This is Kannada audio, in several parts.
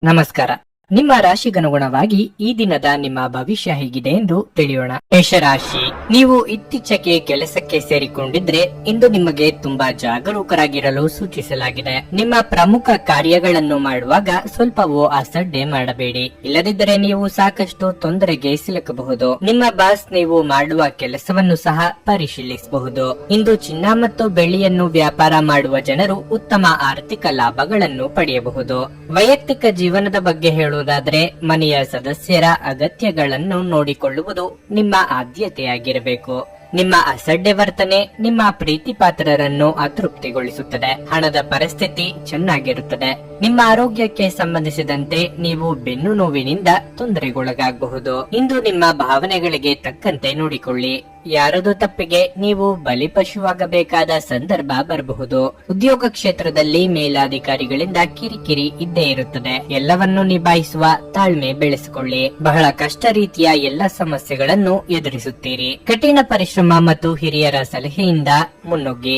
ನಮಸ್ಕಾರ. ನಿಮ್ಮ ರಾಶಿಗನುಗುಣವಾಗಿ ಈ ದಿನದ ನಿಮ್ಮ ಭವಿಷ್ಯ ಹೇಗಿದೆ ಎಂದು ತಿಳಿಯೋಣ. ಮೇಷರಾಶಿ, ನೀವು ಇತ್ತೀಚೆಗೆ ಕೆಲಸಕ್ಕೆ ಸೇರಿಕೊಂಡಿದ್ರೆ ಇಂದು ನಿಮಗೆ ತುಂಬಾ ಜಾಗರೂಕರಾಗಿರಲು ಸೂಚಿಸಲಾಗಿದೆ. ನಿಮ್ಮ ಪ್ರಮುಖ ಕಾರ್ಯಗಳನ್ನು ಮಾಡುವಾಗ ಸ್ವಲ್ಪವೂ ಅಸಡ್ಡೆ ಮಾಡಬೇಡಿ, ಇಲ್ಲದಿದ್ದರೆ ನೀವು ಸಾಕಷ್ಟು ತೊಂದರೆಗೆ ಸಿಲುಕಬಹುದು. ನಿಮ್ಮ ಬಾಸ್ ನೀವು ಮಾಡುವ ಕೆಲಸವನ್ನು ಸಹ ಪರಿಶೀಲಿಸಬಹುದು. ಇಂದು ಚಿನ್ನ ಮತ್ತು ಬೆಳ್ಳಿಯನ್ನು ವ್ಯಾಪಾರ ಮಾಡುವ ಜನರು ಉತ್ತಮ ಆರ್ಥಿಕ ಲಾಭಗಳನ್ನು ಪಡೆಯಬಹುದು. ವೈಯಕ್ತಿಕ ಜೀವನದ ಬಗ್ಗೆ ಹೇಳುವುದಾದ್ರೆ ಮನೆಯ ಸದಸ್ಯರ ಅಗತ್ಯಗಳನ್ನು ನೋಡಿಕೊಳ್ಳುವುದು ನಿಮ್ಮ ಆದ್ಯತೆಯಾಗಿರಬೇಕು. ನಿಮ್ಮ ಅಸಡ್ಡೆ ವರ್ತನೆ ನಿಮ್ಮ ಪ್ರೀತಿ ಪಾತ್ರರನ್ನು ಅತೃಪ್ತಿಗೊಳಿಸುತ್ತದೆ. ಹಣದ ಪರಿಸ್ಥಿತಿ ಚೆನ್ನಾಗಿರುತ್ತದೆ. ನಿಮ್ಮ ಆರೋಗ್ಯಕ್ಕೆ ಸಂಬಂಧಿಸಿದಂತೆ ನೀವು ಬೆನ್ನು ನೋವಿನಿಂದ ತೊಂದರೆಗೊಳಗಾಗಬಹುದು. ಇಂದು ನಿಮ್ಮ ಭಾವನೆಗಳಿಗೆ ತಕ್ಕಂತೆ ನೋಡಿಕೊಳ್ಳಿ. ಯಾರದೋ ತಪ್ಪಿಗೆ ನೀವು ಬಲಿಪಶುವಾಗಬೇಕಾದ ಸಂದರ್ಭ ಬರಬಹುದು. ಉದ್ಯೋಗ ಕ್ಷೇತ್ರದಲ್ಲಿ ಮೇಲಾಧಿಕಾರಿಗಳಿಂದ ಕಿರಿಕಿರಿ ಇದ್ದೇ ಇರುತ್ತದೆ. ಎಲ್ಲವನ್ನೂ ನಿಭಾಯಿಸುವ ತಾಳ್ಮೆ ಬೆಳೆಸಿಕೊಳ್ಳಿ. ಬಹಳ ಕಷ್ಟ ರೀತಿಯ ಎಲ್ಲ ಸಮಸ್ಯೆಗಳನ್ನು ಎದುರಿಸುತ್ತೀರಿ. ಕಠಿಣ ಪರಿಶ್ರಮ ಮತ್ತು ಹಿರಿಯರ ಸಲಹೆಯಿಂದ ಮುನ್ನುಗ್ಗಿ,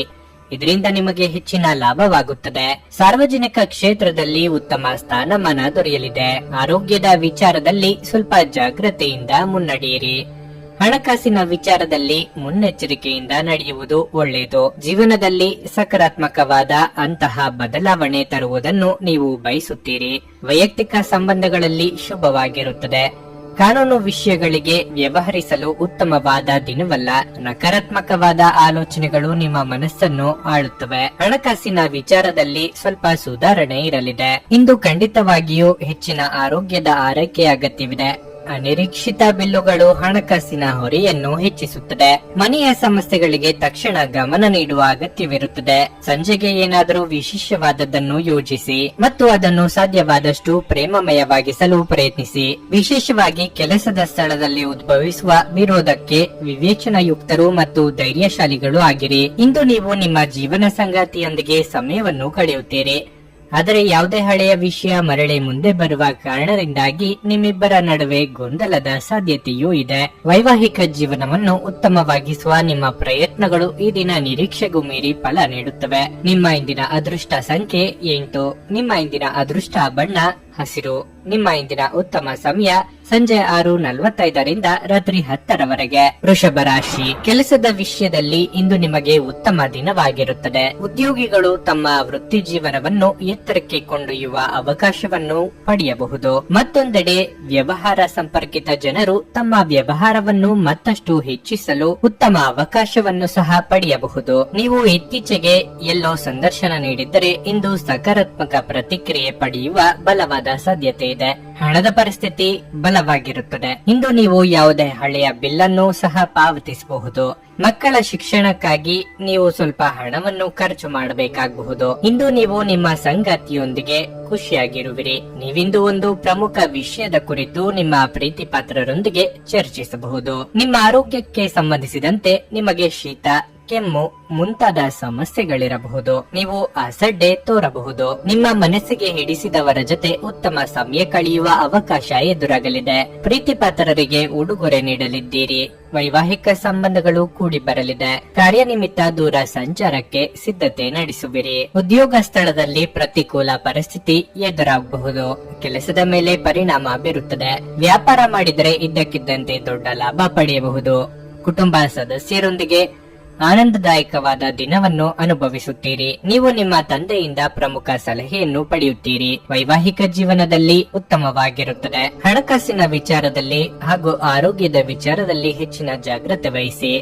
ಇದರಿಂದ ನಿಮಗೆ ಹೆಚ್ಚಿನ ಲಾಭವಾಗುತ್ತದೆ. ಸಾರ್ವಜನಿಕ ಕ್ಷೇತ್ರದಲ್ಲಿ ಉತ್ತಮ ಸ್ಥಾನಮಾನ ದೊರೆಯಲಿದೆ. ಆರೋಗ್ಯದ ವಿಚಾರದಲ್ಲಿ ಸ್ವಲ್ಪ ಜಾಗ್ರತೆಯಿಂದ ಮುನ್ನಡೆಯಿರಿ. ಹಣಕಾಸಿನ ವಿಚಾರದಲ್ಲಿ ಮುನ್ನೆಚ್ಚರಿಕೆಯಿಂದ ನಡೆಯುವುದು ಒಳ್ಳೆಯದು. ಜೀವನದಲ್ಲಿ ಸಕಾರಾತ್ಮಕವಾದ ಅಂತಹ ಬದಲಾವಣೆ ತರುವುದನ್ನು ನೀವು ಬಯಸುತ್ತೀರಿ. ವೈಯಕ್ತಿಕ ಸಂಬಂಧಗಳಲ್ಲಿ ಶುಭವಾಗಿರುತ್ತದೆ. ಕಾನೂನು ವಿಷಯಗಳಿಗೆ ವ್ಯವಹರಿಸಲು ಉತ್ತಮವಾದ ದಿನವಲ್ಲ. ನಕಾರಾತ್ಮಕವಾದ ಆಲೋಚನೆಗಳು ನಿಮ್ಮ ಮನಸ್ಸನ್ನು ಆಳುತ್ತವೆ. ಹಣಕಾಸಿನ ವಿಚಾರದಲ್ಲಿ ಸ್ವಲ್ಪ ಸುಧಾರಣೆ ಇರಲಿದೆ. ಇಂದು ಖಂಡಿತವಾಗಿಯೂ ಹೆಚ್ಚಿನ ಆರೋಗ್ಯದ ಆರೈಕೆಯ ಅಗತ್ಯವಿದೆ. ಅನಿರೀಕ್ಷಿತ ಬಿಲ್ಲುಗಳು ಹಣಕಾಸಿನ ಹೊರೆಯನ್ನು ಹೆಚ್ಚಿಸುತ್ತದೆ. ಮನೆಯ ಸಮಸ್ಯೆಗಳಿಗೆ ತಕ್ಷಣ ಗಮನ ನೀಡುವ ಅಗತ್ಯವಿರುತ್ತದೆ. ಸಂಜೆಗೆ ಏನಾದರೂ ವಿಶೇಷವಾದದ್ದನ್ನು ಯೋಜಿಸಿ ಮತ್ತು ಅದನ್ನು ಸಾಧ್ಯವಾದಷ್ಟು ಪ್ರೇಮಮಯವಾಗಿಸಲು ಪ್ರಯತ್ನಿಸಿ. ವಿಶೇಷವಾಗಿ ಕೆಲಸದ ಸ್ಥಳದಲ್ಲಿ ಉದ್ಭವಿಸುವ ವಿರೋಧಕ್ಕೆ ವಿವೇಚನಾಯುಕ್ತರು ಮತ್ತು ಧೈರ್ಯಶಾಲಿಗಳು ಆಗಿರಿ. ಇಂದು ನೀವು ನಿಮ್ಮ ಜೀವನ ಸಂಗಾತಿಯೊಂದಿಗೆ ಸಮಯವನ್ನು ಕಳೆಯುತ್ತೀರಿ. ಆದರೆ ಯಾವುದೇ ಹಳೆಯ ವಿಷಯ ಮರಳಿ ಮುಂದೆ ಬರುವ ಕಾರಣದಿಂದಾಗಿ ನಿಮ್ಮಿಬ್ಬರ ನಡುವೆ ಗೊಂದಲದ ಸಾಧ್ಯತೆಯೂ ಇದೆ. ವೈವಾಹಿಕ ಜೀವನವನ್ನು ಉತ್ತಮವಾಗಿಸುವ ನಿಮ್ಮ ಪ್ರಯತ್ನಗಳು ಈ ದಿನ ನಿರೀಕ್ಷೆಗೂ ಮೀರಿ ಫಲ ನೀಡುತ್ತವೆ. ನಿಮ್ಮ ಇಂದಿನ ಅದೃಷ್ಟ ಸಂಖ್ಯೆ 8. ನಿಮ್ಮ ಇಂದಿನ ಅದೃಷ್ಟ ಬಣ್ಣ ಹಸಿರು. ನಿಮ್ಮ ಇಂದಿನ ಉತ್ತಮ ಸಮಯ ಸಂಜೆ 6:45ರಿಂದ ರಾತ್ರಿ 10ರವರೆಗೆ. ವೃಷಭ ರಾಶಿ, ಕೆಲಸದ ವಿಷಯದಲ್ಲಿ ಇಂದು ನಿಮಗೆ ಉತ್ತಮ ದಿನವಾಗಿರುತ್ತದೆ. ಉದ್ಯೋಗಿಗಳು ತಮ್ಮ ವೃತ್ತಿ ಜೀವನವನ್ನು ಎತ್ತರಕ್ಕೆ ಕೊಂಡೊಯ್ಯುವ ಅವಕಾಶವನ್ನು ಪಡೆಯಬಹುದು. ಮತ್ತೊಂದೆಡೆ ವ್ಯವಹಾರ ಸಂಪರ್ಕಿತ ಜನರು ತಮ್ಮ ವ್ಯವಹಾರವನ್ನು ಮತ್ತಷ್ಟು ಹೆಚ್ಚಿಸಲು ಉತ್ತಮ ಅವಕಾಶವನ್ನು ಸಹ ಪಡೆಯಬಹುದು. ನೀವು ಇತ್ತೀಚೆಗೆ ಎಲ್ಲೋ ಸಂದರ್ಶನ ನೀಡಿದ್ದರೆ ಇಂದು ಸಕಾರಾತ್ಮಕ ಪ್ರತಿಕ್ರಿಯೆ ಪಡೆಯುವ ಬಲವಾದ ಸಾಧ್ಯತೆ ಇದೆ. ಹಣದ ಪರಿಸ್ಥಿತಿ ಬಲವಾಗಿರುತ್ತದೆ. ಇಂದು ನೀವು ಯಾವುದೇ ಹಳೆಯ ಬಿಲ್ಲನ್ನು ಸಹ ಪಾವತಿಸಬಹುದು. ಮಕ್ಕಳ ಶಿಕ್ಷಣಕ್ಕಾಗಿ ನೀವು ಸ್ವಲ್ಪ ಹಣವನ್ನು ಖರ್ಚು ಮಾಡಬೇಕಾಗಬಹುದು. ಇಂದು ನೀವು ನಿಮ್ಮ ಸಂಗಾತಿಯೊಂದಿಗೆ ಖುಷಿಯಾಗಿರುವಿರಿ. ನೀವಿಂದು ಒಂದು ಪ್ರಮುಖ ವಿಷಯದ ಕುರಿತು ನಿಮ್ಮ ಪ್ರೀತಿ ಪಾತ್ರರೊಂದಿಗೆ ಚರ್ಚಿಸಬಹುದು. ನಿಮ್ಮ ಆರೋಗ್ಯಕ್ಕೆ ಸಂಬಂಧಿಸಿದಂತೆ ನಿಮಗೆ ಶೀತ, ಕೆಮ್ಮು ಮುಂತಾದ ಸಮಸ್ಯೆಗಳಿರಬಹುದು. ನೀವು ಅಸಡ್ಡೆ ತೋರಬಹುದು. ನಿಮ್ಮ ಮನಸ್ಸಿಗೆ ಹಿಡಿಸಿದವರ ಜೊತೆ ಉತ್ತಮ ಸಮಯ ಕಳೆಯುವ ಅವಕಾಶ ಎದುರಾಗಲಿದೆ. ಪ್ರೀತಿ ಪಾತ್ರರಿಗೆ ಉಡುಗೊರೆ ನೀಡಲಿದ್ದೀರಿ. ವೈವಾಹಿಕ ಸಂಬಂಧಗಳು ಕೂಡಿ ಬರಲಿದೆ. ಕಾರ್ಯನಿಮಿತ್ತ ದೂರ ಸಂಚಾರಕ್ಕೆ ಸಿದ್ಧತೆ ನಡೆಸುವಿರಿ. ಉದ್ಯೋಗ ಸ್ಥಳದಲ್ಲಿ ಪ್ರತಿಕೂಲ ಪರಿಸ್ಥಿತಿ ಎದುರಾಗಬಹುದು. ಕೆಲಸದ ಮೇಲೆ ಪರಿಣಾಮ ಬೀರುತ್ತದೆ. ವ್ಯಾಪಾರ ಮಾಡಿದರೆ ಇದ್ದಕ್ಕಿದ್ದಂತೆ ದೊಡ್ಡ ಲಾಭ ಪಡೆಯಬಹುದು. ಕುಟುಂಬ ಸದಸ್ಯರೊಂದಿಗೆ ಆನಂದದಾಯಕವಾದ ದಿನವನ್ನು ಅನುಭವಿಸುತ್ತೀರಿ. ನೀವು ನಿಮ್ಮ ತಂದೆಯಿಂದ ಪ್ರಮುಖ ಸಲಹೆಯನ್ನು ಪಡೆಯುತ್ತೀರಿ. ವೈವಾಹಿಕ ಜೀವನದಲ್ಲಿ ಉತ್ತಮವಾಗಿರುತ್ತದೆ. ಹಣಕಾಸಿನ ವಿಚಾರದಲ್ಲಿ ಹಾಗೂ ಆರೋಗ್ಯದ ವಿಚಾರದಲ್ಲಿ ಹೆಚ್ಚಿನ ಜಾಗ್ರತೆ ವಹಿಸಿ.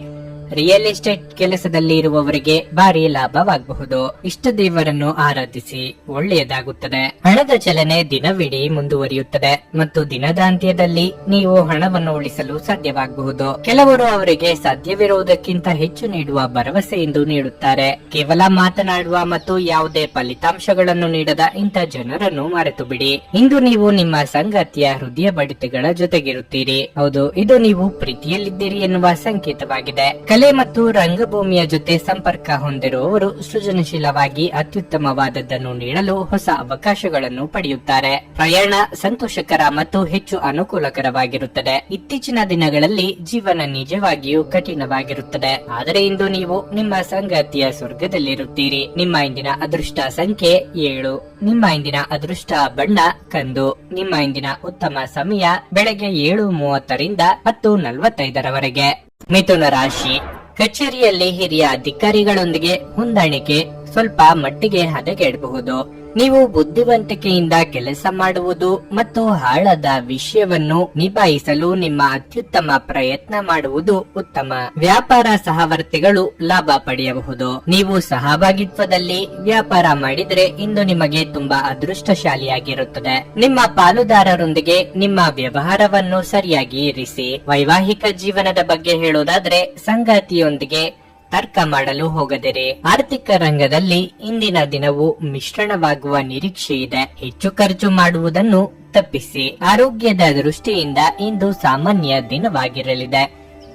ರಿಯಲ್ ಎಸ್ಟೇಟ್ ಕೆಲಸದಲ್ಲಿ ಇರುವವರಿಗೆ ಭಾರಿ ಲಾಭವಾಗಬಹುದು. ಇಷ್ಟ ದೇವರನ್ನು ಆರಾಧಿಸಿ, ಒಳ್ಳೆಯದಾಗುತ್ತದೆ. ಹಣದ ಚಲನೆ ದಿನವಿಡೀ ಮುಂದುವರಿಯುತ್ತದೆ ಮತ್ತು ದಿನದ ಅಂತ್ಯದಲ್ಲಿ ನೀವು ಹಣವನ್ನು ಉಳಿಸಲು ಸಾಧ್ಯವಾಗಬಹುದು. ಕೆಲವರು ಅವರಿಗೆ ಸಾಧ್ಯವಿರುವುದಕ್ಕಿಂತ ಹೆಚ್ಚು ನೀಡುವ ಭರವಸೆಯಿಂದ ನೀಡುತ್ತಾರೆ. ಕೇವಲ ಮಾತನಾಡುವ ಮತ್ತು ಯಾವುದೇ ಫಲಿತಾಂಶಗಳನ್ನು ನೀಡದ ಇಂಥ ಜನರನ್ನು ಮರೆತು ಬಿಡಿ. ಇಂದು ನೀವು ನಿಮ್ಮ ಸಂಗಾತಿಯ ಹೃದಯ ಬಡಿತಗಳ ಜೊತೆಗಿರುತ್ತೀರಿ. ಹೌದು, ಇದು ನೀವು ಪ್ರೀತಿಯಲ್ಲಿದ್ದೀರಿ ಎನ್ನುವ ಸಂಕೇತವಾಗಿದೆ. ಕಲೆ ಮತ್ತು ರಂಗಭೂಮಿಯ ಜೊತೆ ಸಂಪರ್ಕ ಹೊಂದಿರುವವರು ಸೃಜನಶೀಲವಾಗಿ ಅತ್ಯುತ್ತಮವಾದದ್ದನ್ನು ನೀಡಲು ಹೊಸ ಅವಕಾಶಗಳು ವಸ್ತುಗಳನ್ನು ಪಡೆಯುತ್ತಾರೆ. ಪ್ರಯಾಣ ಸಂತೋಷಕರ ಮತ್ತು ಹೆಚ್ಚು ಅನುಕೂಲಕರವಾಗಿರುತ್ತದೆ. ಇತ್ತೀಚಿನ ದಿನಗಳಲ್ಲಿ ಜೀವನ ನಿಜವಾಗಿಯೂ ಕಠಿಣವಾಗಿರುತ್ತದೆ. ಆದರೆ ಇಂದು ನೀವು ನಿಮ್ಮ ಸಂಗಾತಿಯ ಸ್ವರ್ಗದಲ್ಲಿರುತ್ತೀರಿ. ನಿಮ್ಮ ಇಂದಿನ ಅದೃಷ್ಟ ಸಂಖ್ಯೆ 7. ನಿಮ್ಮ ಇಂದಿನ ಅದೃಷ್ಟ ಬಣ್ಣ ಕಂದು. ನಿಮ್ಮ ಇಂದಿನ ಉತ್ತಮ ಸಮಯ ಬೆಳಗ್ಗೆ 7:30ರಿಂದ 10:45ರವರೆಗೆ. ಮಿಥುನ ರಾಶಿ. ಕಚೇರಿಯಲ್ಲಿ ಹಿರಿಯ ಅಧಿಕಾರಿಗಳೊಂದಿಗೆ ಹೊಂದಾಣಿಕೆ ಸ್ವಲ್ಪ ಮಟ್ಟಿಗೆ ಹದಗೆಡಬಹುದು. ನೀವು ಬುದ್ಧಿವಂತಿಕೆಯಿಂದ ಕೆಲಸ ಮಾಡುವುದು ಮತ್ತು ಹಾಳಾದ ವಿಷಯವನ್ನು ನಿಭಾಯಿಸಲು ನಿಮ್ಮ ಅತ್ಯುತ್ತಮ ಪ್ರಯತ್ನ ಮಾಡುವುದು ಉತ್ತಮ. ವ್ಯಾಪಾರ ಸಹವರ್ತಿಗಳು ಲಾಭ ಪಡೆಯಬಹುದು. ನೀವು ಸಹಭಾಗಿತ್ವದಲ್ಲಿ ವ್ಯಾಪಾರ ಮಾಡಿದರೆ ಇಂದು ನಿಮಗೆ ತುಂಬಾ ಅದೃಷ್ಟಶಾಲಿಯಾಗಿರುತ್ತದೆ. ನಿಮ್ಮ ಪಾಲುದಾರರೊಂದಿಗೆ ನಿಮ್ಮ ವ್ಯವಹಾರವನ್ನು ಸರಿಯಾಗಿ ಇರಿಸಿ. ವೈವಾಹಿಕ ಜೀವನದ ಬಗ್ಗೆ ಹೇಳೋದಾದ್ರೆ ಸಂಗಾತಿಯೊಂದಿಗೆ ತರ್ಕ ಮಾಡಲು ಹೋಗದಿರಿ. ಆರ್ಥಿಕ ರಂಗದಲ್ಲಿ ಇಂದಿನ ದಿನವು ಮಿಶ್ರಣವಾಗುವ ನಿರೀಕ್ಷೆ ಇದೆ. ಹೆಚ್ಚು ಖರ್ಚು ಮಾಡುವುದನ್ನು ತಪ್ಪಿಸಿ. ಆರೋಗ್ಯದ ದೃಷ್ಟಿಯಿಂದ ಇಂದು ಸಾಮಾನ್ಯ ದಿನವಾಗಿರಲಿದೆ.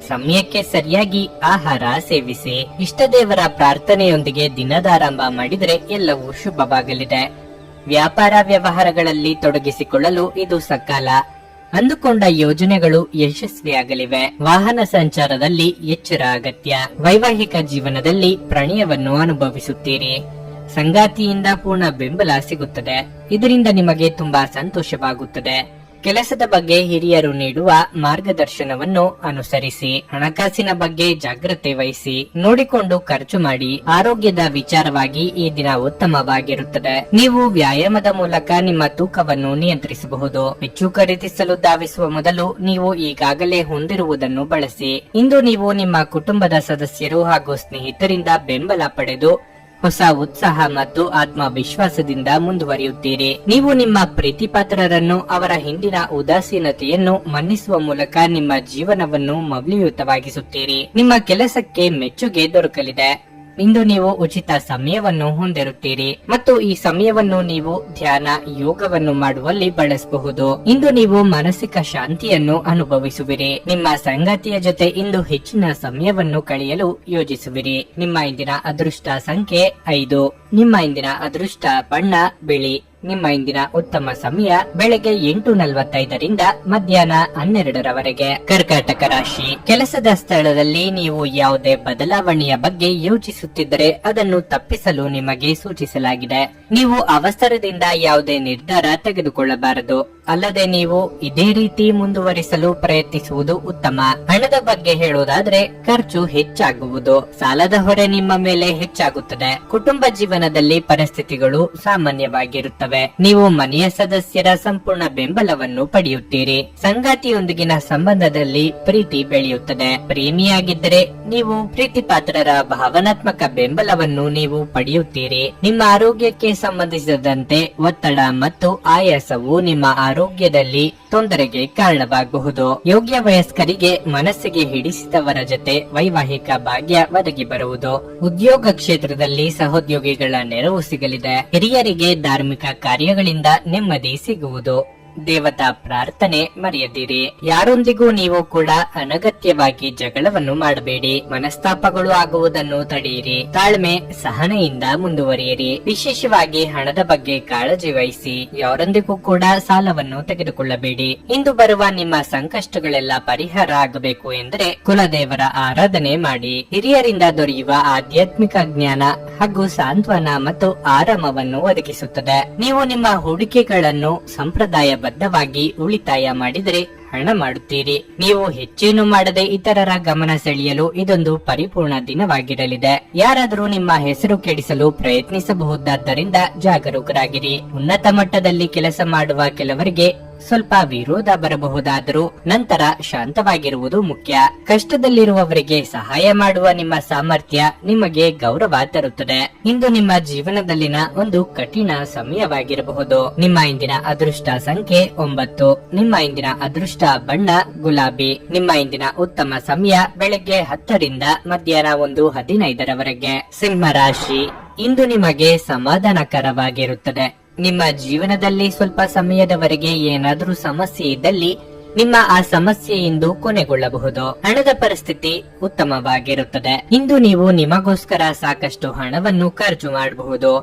ಸಮಯಕ್ಕೆ ಸರಿಯಾಗಿ ಆಹಾರ ಸೇವಿಸಿ. ಇಷ್ಟದೇವರ ಪ್ರಾರ್ಥನೆಯೊಂದಿಗೆ ದಿನದಾರಂಭ ಮಾಡಿದರೆ ಎಲ್ಲವೂ ಶುಭವಾಗಲಿದೆ. ವ್ಯಾಪಾರ ವ್ಯವಹಾರಗಳಲ್ಲಿ ತೊಡಗಿಸಿಕೊಳ್ಳಲು ಇದು ಸಕಾಲ. ಅಂದುಕೊಂಡ ಯೋಜನೆಗಳು ಯಶಸ್ವಿಯಾಗಲಿವೆ. ವಾಹನ ಸಂಚಾರದಲ್ಲಿ ಎಚ್ಚರ ಅಗತ್ಯ. ವೈವಾಹಿಕ ಜೀವನದಲ್ಲಿ ಪ್ರಣಯವನ್ನು ಅನುಭವಿಸುತ್ತೀರಿ. ಸಂಗಾತಿಯಿಂದ ಪೂರ್ಣ ಬೆಂಬಲ ಸಿಗುತ್ತದೆ. ಇದರಿಂದ ನಿಮಗೆ ತುಂಬಾ ಸಂತೋಷವಾಗುತ್ತದೆ. ಕೆಲಸದ ಬಗ್ಗೆ ಹಿರಿಯರು ನೀಡುವ ಮಾರ್ಗದರ್ಶನವನ್ನು ಅನುಸರಿಸಿ. ಹಣಕಾಸಿನ ಬಗ್ಗೆ ಜಾಗ್ರತೆ ವಹಿಸಿ. ನೋಡಿಕೊಂಡು ಖರ್ಚು ಮಾಡಿ. ಆರೋಗ್ಯದ ವಿಚಾರವಾಗಿ ಈ ದಿನ ಉತ್ತಮವಾಗಿರುತ್ತದೆ. ನೀವು ವ್ಯಾಯಾಮದ ಮೂಲಕ ನಿಮ್ಮ ತೂಕವನ್ನು ನಿಯಂತ್ರಿಸಬಹುದು. ಹೆಚ್ಚು ಖರೀದಿಸಲು ಧಾವಿಸುವ ಮೊದಲು ನೀವು ಈಗಾಗಲೇ ಹೊಂದಿರುವುದನ್ನು ಬಳಸಿ. ಇಂದು ನೀವು ನಿಮ್ಮ ಕುಟುಂಬದ ಸದಸ್ಯರು ಹಾಗೂ ಸ್ನೇಹಿತರಿಂದ ಬೆಂಬಲ ಪಡೆದು ಹೊಸ ಉತ್ಸಾಹ ಮತ್ತು ಆತ್ಮವಿಶ್ವಾಸದಿಂದ ಮುಂದುವರಿಯುತ್ತೀರಿ. ನೀವು ನಿಮ್ಮ ಪ್ರೀತಿಪಾತ್ರರನ್ನು ಅವರ ಹಿಂದಿನ ಉದಾಸೀನತೆಯನ್ನು ಮನ್ನಿಸುವ ಮೂಲಕ ನಿಮ್ಮ ಜೀವನವನ್ನು ಮೌಲ್ಯಯುತವಾಗಿಸುತ್ತೀರಿ. ನಿಮ್ಮ ಕೆಲಸಕ್ಕೆ ಮೆಚ್ಚುಗೆ ದೊರಕಲಿದೆ. ಇಂದು ನೀವು ಉಚಿತ ಸಮಯವನ್ನು ಹೊಂದಿರುತ್ತೀರಿ ಮತ್ತು ಈ ಸಮಯವನ್ನು ನೀವು ಧ್ಯಾನ, ಯೋಗವನ್ನು ಮಾಡುವಲ್ಲಿ ಬಳಸಬಹುದು. ಇಂದು ನೀವು ಮಾನಸಿಕ ಶಾಂತಿಯನ್ನು ಅನುಭವಿಸುವಿರಿ. ನಿಮ್ಮ ಸಂಗಾತಿಯ ಜೊತೆ ಇಂದು ಹೆಚ್ಚಿನ ಸಮಯವನ್ನು ಕಳೆಯಲು ಯೋಜಿಸುವಿರಿ. ನಿಮ್ಮ ಇಂದಿನ ಅದೃಷ್ಟ ಸಂಖ್ಯೆ 5. ನಿಮ್ಮ ಇಂದಿನ ಅದೃಷ್ಟ ಬಣ್ಣ ಬಿಳಿ. ನಿಮ್ಮ ಇಂದಿನ ಉತ್ತಮ ಸಮಯ ಬೆಳಗ್ಗೆ 8:45ರಿಂದ ಮಧ್ಯಾಹ್ನ 12ರವರೆಗೆ. ಕರ್ಕಾಟಕ ರಾಶಿ. ಕೆಲಸದ ಸ್ಥಳದಲ್ಲಿ ನೀವು ಯಾವುದೇ ಬದಲಾವಣೆಯ ಬಗ್ಗೆ ಯೋಚಿಸುತ್ತಿದ್ದರೆ ಅದನ್ನು ತಪ್ಪಿಸಲು ನಿಮಗೆ ಸೂಚಿಸಲಾಗಿದೆ. ನೀವು ಅವಸರದಿಂದ ಯಾವುದೇ ನಿರ್ಧಾರ ತೆಗೆದುಕೊಳ್ಳಬಾರದು. ಅಲ್ಲದೆ ನೀವು ಇದೇ ರೀತಿ ಮುಂದುವರಿಸಲು ಪ್ರಯತ್ನಿಸುವುದು ಉತ್ತಮ. ಹಣದ ಬಗ್ಗೆ ಹೇಳೋದಾದ್ರೆ ಖರ್ಚು ಹೆಚ್ಚಾಗುವುದು. ಸಾಲದ ಹೊರೆ ನಿಮ್ಮ ಮೇಲೆ ಹೆಚ್ಚಾಗುತ್ತದೆ. ಕುಟುಂಬ ಜೀವನದಲ್ಲಿ ಪರಿಸ್ಥಿತಿಗಳು ಸಾಮಾನ್ಯವಾಗಿರುತ್ತವೆ. ನೀವು ಮನೆಯ ಸದಸ್ಯರ ಸಂಪೂರ್ಣ ಬೆಂಬಲವನ್ನು ಪಡೆಯುತ್ತೀರಿ. ಸಂಗಾತಿಯೊಂದಿಗಿನ ಸಂಬಂಧದಲ್ಲಿ ಪ್ರೀತಿ ಬೆಳೆಯುತ್ತದೆ. ಪ್ರೇಮಿಯಾಗಿದ್ದರೆ ನೀವು ಪ್ರೀತಿಪಾತ್ರರ ಭಾವನಾತ್ಮಕ ಬೆಂಬಲವನ್ನು ನೀವು ಪಡೆಯುತ್ತೀರಿ. ನಿಮ್ಮ ಆರೋಗ್ಯಕ್ಕೆ ಸಂಬಂಧಿಸಿದಂತೆ ಒತ್ತಡ ಮತ್ತು ಆಯಾಸವು ನಿಮ್ಮ ಆರೋಗ್ಯದಲ್ಲಿ ತೊಂದರೆಗೆ ಕಾರಣವಾಗಬಹುದು. ಯೋಗ್ಯ ವಯಸ್ಕರಿಗೆ ಮನಸ್ಸಿಗೆ ಹಿಡಿಸಿದವರ ಜೊತೆ ವೈವಾಹಿಕ ಭಾಗ್ಯ ಒದಗಿ ಬರುವುದು. ಉದ್ಯೋಗ ಕ್ಷೇತ್ರದಲ್ಲಿ ಸಹೋದ್ಯೋಗಿಗಳ ನೆರವು ಸಿಗಲಿದೆ. ಹಿರಿಯರಿಗೆ ಧಾರ್ಮಿಕ ಕಾರ್ಯಗಳಿಂದ ನೆಮ್ಮದಿ ಸಿಗುವುದು. ದೇವತಾ ಪ್ರಾರ್ಥನೆ ಮರೆಯದಿರಿ. ಯಾರೊಂದಿಗೂ ನೀವು ಕೂಡ ಅನಗತ್ಯವಾಗಿ ಜಗಳವನ್ನು ಮಾಡಬೇಡಿ. ಮನಸ್ತಾಪಗಳು ಆಗುವುದನ್ನು ತಡೆಯಿರಿ. ತಾಳ್ಮೆ, ಸಹನೆಯಿಂದ ಮುಂದುವರಿಯಿರಿ. ವಿಶೇಷವಾಗಿ ಹಣದ ಬಗ್ಗೆ ಕಾಳಜಿ ವಹಿಸಿ. ಯಾರೊಂದಿಗೂ ಕೂಡ ಸಾಲವನ್ನು ತೆಗೆದುಕೊಳ್ಳಬೇಡಿ. ಇಂದು ಬರುವ ನಿಮ್ಮ ಸಂಕಷ್ಟಗಳೆಲ್ಲ ಪರಿಹಾರ ಆಗಬೇಕು ಎಂದರೆ ಕುಲದೇವರ ಆರಾಧನೆ ಮಾಡಿ. ಹಿರಿಯರಿಂದ ದೊರೆಯುವ ಆಧ್ಯಾತ್ಮಿಕ ಜ್ಞಾನ ಹಾಗೂ ಸಾಂತ್ವನ ಮತ್ತು ಆರಾಮವನ್ನು ಒದಗಿಸುತ್ತದೆ. ನೀವು ನಿಮ್ಮ ಹೂಡಿಕೆಗಳನ್ನು ಸಂಪ್ರದಾಯಬದ್ಧವಾಗಿ ಉಳಿತಾಯ ಮಾಡಿದರೆ ಹಣ ಮಾಡುತ್ತೀರಿ. ನೀವು ಹೆಚ್ಚೇನು ಮಾಡದೆ ಇತರರ ಗಮನ ಸೆಳೆಯಲು ಇದೊಂದು ಪರಿಪೂರ್ಣ ದಿನವಾಗಿರಲಿದೆ. ಯಾರಾದರೂ ನಿಮ್ಮ ಹೆಸರು ಕೆಡಿಸಲು ಪ್ರಯತ್ನಿಸಬಹುದಾದ್ದರಿಂದ ಜಾಗರೂಕರಾಗಿರಿ. ಉನ್ನತ ಮಟ್ಟದಲ್ಲಿ ಕೆಲಸ ಮಾಡುವ ಕೆಲವರಿಗೆ ಸ್ವಲ್ಪ ವಿರೋಧ ಬರಬಹುದಾದರೂ ನಂತರ ಶಾಂತವಾಗಿರುವುದು ಮುಖ್ಯ. ಕಷ್ಟದಲ್ಲಿರುವವರಿಗೆ ಸಹಾಯ ಮಾಡುವ ನಿಮ್ಮ ಸಾಮರ್ಥ್ಯ ನಿಮಗೆ ಗೌರವ ತರುತ್ತದೆ. ಇಂದು ನಿಮ್ಮ ಜೀವನದಲ್ಲಿನ ಒಂದು ಕಠಿಣ ಸಮಯವಾಗಿರಬಹುದು. ನಿಮ್ಮ ಇಂದಿನ ಅದೃಷ್ಟ ಸಂಖ್ಯೆ 9. ನಿಮ್ಮ ಇಂದಿನ ಅದೃಷ್ಟ ಬಣ್ಣ ಗುಲಾಬಿ. ನಿಮ್ಮ ಇಂದಿನ ಉತ್ತಮ ಸಮಯ ಬೆಳಗ್ಗೆ 10ರಿಂದ ಮಧ್ಯಾಹ್ನ 1:15ರವರೆಗೆ. ಸಿಂಹ ರಾಶಿ. ಇಂದು ನಿಮಗೆ ಸಮಾಧಾನಕರವಾಗಿರುತ್ತದೆ. ನಿಮ್ಮ ಜೀವನದಲ್ಲಿ ಸ್ವಲ್ಪ ಸಮಯದವರೆಗೆ ಏನಾದರೂ ಸಮಸ್ಯೆ ಇದ್ದಲ್ಲಿ ನಿಮ್ಮ ಆ ಸಮಸ್ಯೆ ಇಂದು ಕೊನೆಗೊಳ್ಳಬಹುದು. ಹಣದ ಪರಿಸ್ಥಿತಿ ಉತ್ತಮವಾಗಿರುತ್ತದೆ. ಇಂದು ನೀವು ನಿಮಗೋಸ್ಕರ ಸಾಕಷ್ಟು ಹಣವನ್ನು ಖರ್ಚು ಮಾಡಬಹುದು.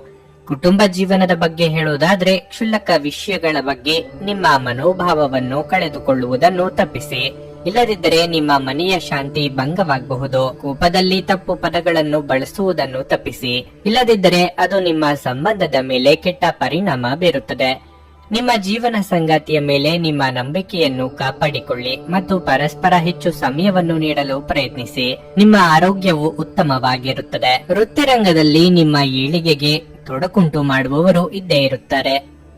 ಕುಟುಂಬ ಜೀವನದ ಬಗ್ಗೆ ಹೇಳುವುದಾದ್ರೆ ಕ್ಷುಲ್ಲಕ ವಿಷಯಗಳ ಬಗ್ಗೆ ನಿಮ್ಮ ಮನೋಭಾವವನ್ನು ಕಳೆದುಕೊಳ್ಳುವುದನ್ನು ತಪ್ಪಿಸಿ. ಇಲ್ಲದಿದ್ದರೆ ನಿಮ್ಮ ಮನೆಯ ಶಾಂತಿ ಭಂಗವಾಗಬಹುದು. ಕೋಪದಲ್ಲಿ ತಪ್ಪು ಪದಗಳನ್ನು ಬಳಸುವುದನ್ನು ತಪ್ಪಿಸಿ. ಇಲ್ಲದಿದ್ದರೆ ಅದು ನಿಮ್ಮ ಸಂಬಂಧದ ಮೇಲೆ ಕೆಟ್ಟ ಪರಿಣಾಮ ಬೀರುತ್ತದೆ. ನಿಮ್ಮ ಜೀವನ ಸಂಗಾತಿಯ ಮೇಲೆ ನಿಮ್ಮ ನಂಬಿಕೆಯನ್ನು ಕಾಪಾಡಿಕೊಳ್ಳಿ ಮತ್ತು ಪರಸ್ಪರ ಹೆಚ್ಚು ಸಮಯವನ್ನು ನೀಡಲು ಪ್ರಯತ್ನಿಸಿ. ನಿಮ್ಮ ಆರೋಗ್ಯವು ಉತ್ತಮವಾಗಿರುತ್ತದೆ. ವೃತ್ತಿರಂಗದಲ್ಲಿ ನಿಮ್ಮ ಏಳಿಗೆಗೆ ತೊಡಕುಂಟು ಮಾಡುವವರು ಇದ್ದೇ ಇರುತ್ತಾರೆ.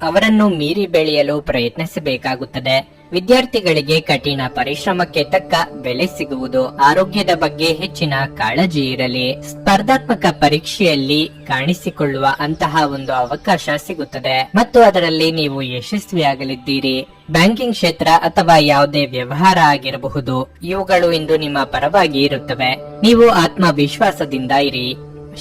ಅವರನ್ನು ಮೀರಿ ಬೆಳೆಯಲು ಪ್ರಯತ್ನಿಸಬೇಕಾಗುತ್ತದೆ. ವಿದ್ಯಾರ್ಥಿಗಳಿಗೆ ಕಠಿಣ ಪರಿಶ್ರಮಕ್ಕೆ ತಕ್ಕ ಬೆಲೆ ಸಿಗುವುದು. ಆರೋಗ್ಯದ ಬಗ್ಗೆ ಹೆಚ್ಚಿನ ಕಾಳಜಿ ಇರಲಿ. ಸ್ಪರ್ಧಾತ್ಮಕ ಪರೀಕ್ಷೆಯಲ್ಲಿ ಕಾಣಿಸಿಕೊಳ್ಳುವ ಅಂತಹ ಒಂದು ಅವಕಾಶ ಸಿಗುತ್ತದೆ ಮತ್ತು ಅದರಲ್ಲಿ ನೀವು ಯಶಸ್ವಿಯಾಗಲಿದ್ದೀರಿ. ಬ್ಯಾಂಕಿಂಗ್ ಕ್ಷೇತ್ರ ಅಥವಾ ಯಾವುದೇ ವ್ಯವಹಾರ ಆಗಿರಬಹುದು, ಇವುಗಳು ಇಂದು ನಿಮ್ಮ ಪರವಾಗಿ ಇರುತ್ತವೆ. ನೀವು ಆತ್ಮವಿಶ್ವಾಸದಿಂದ ಇರಿ.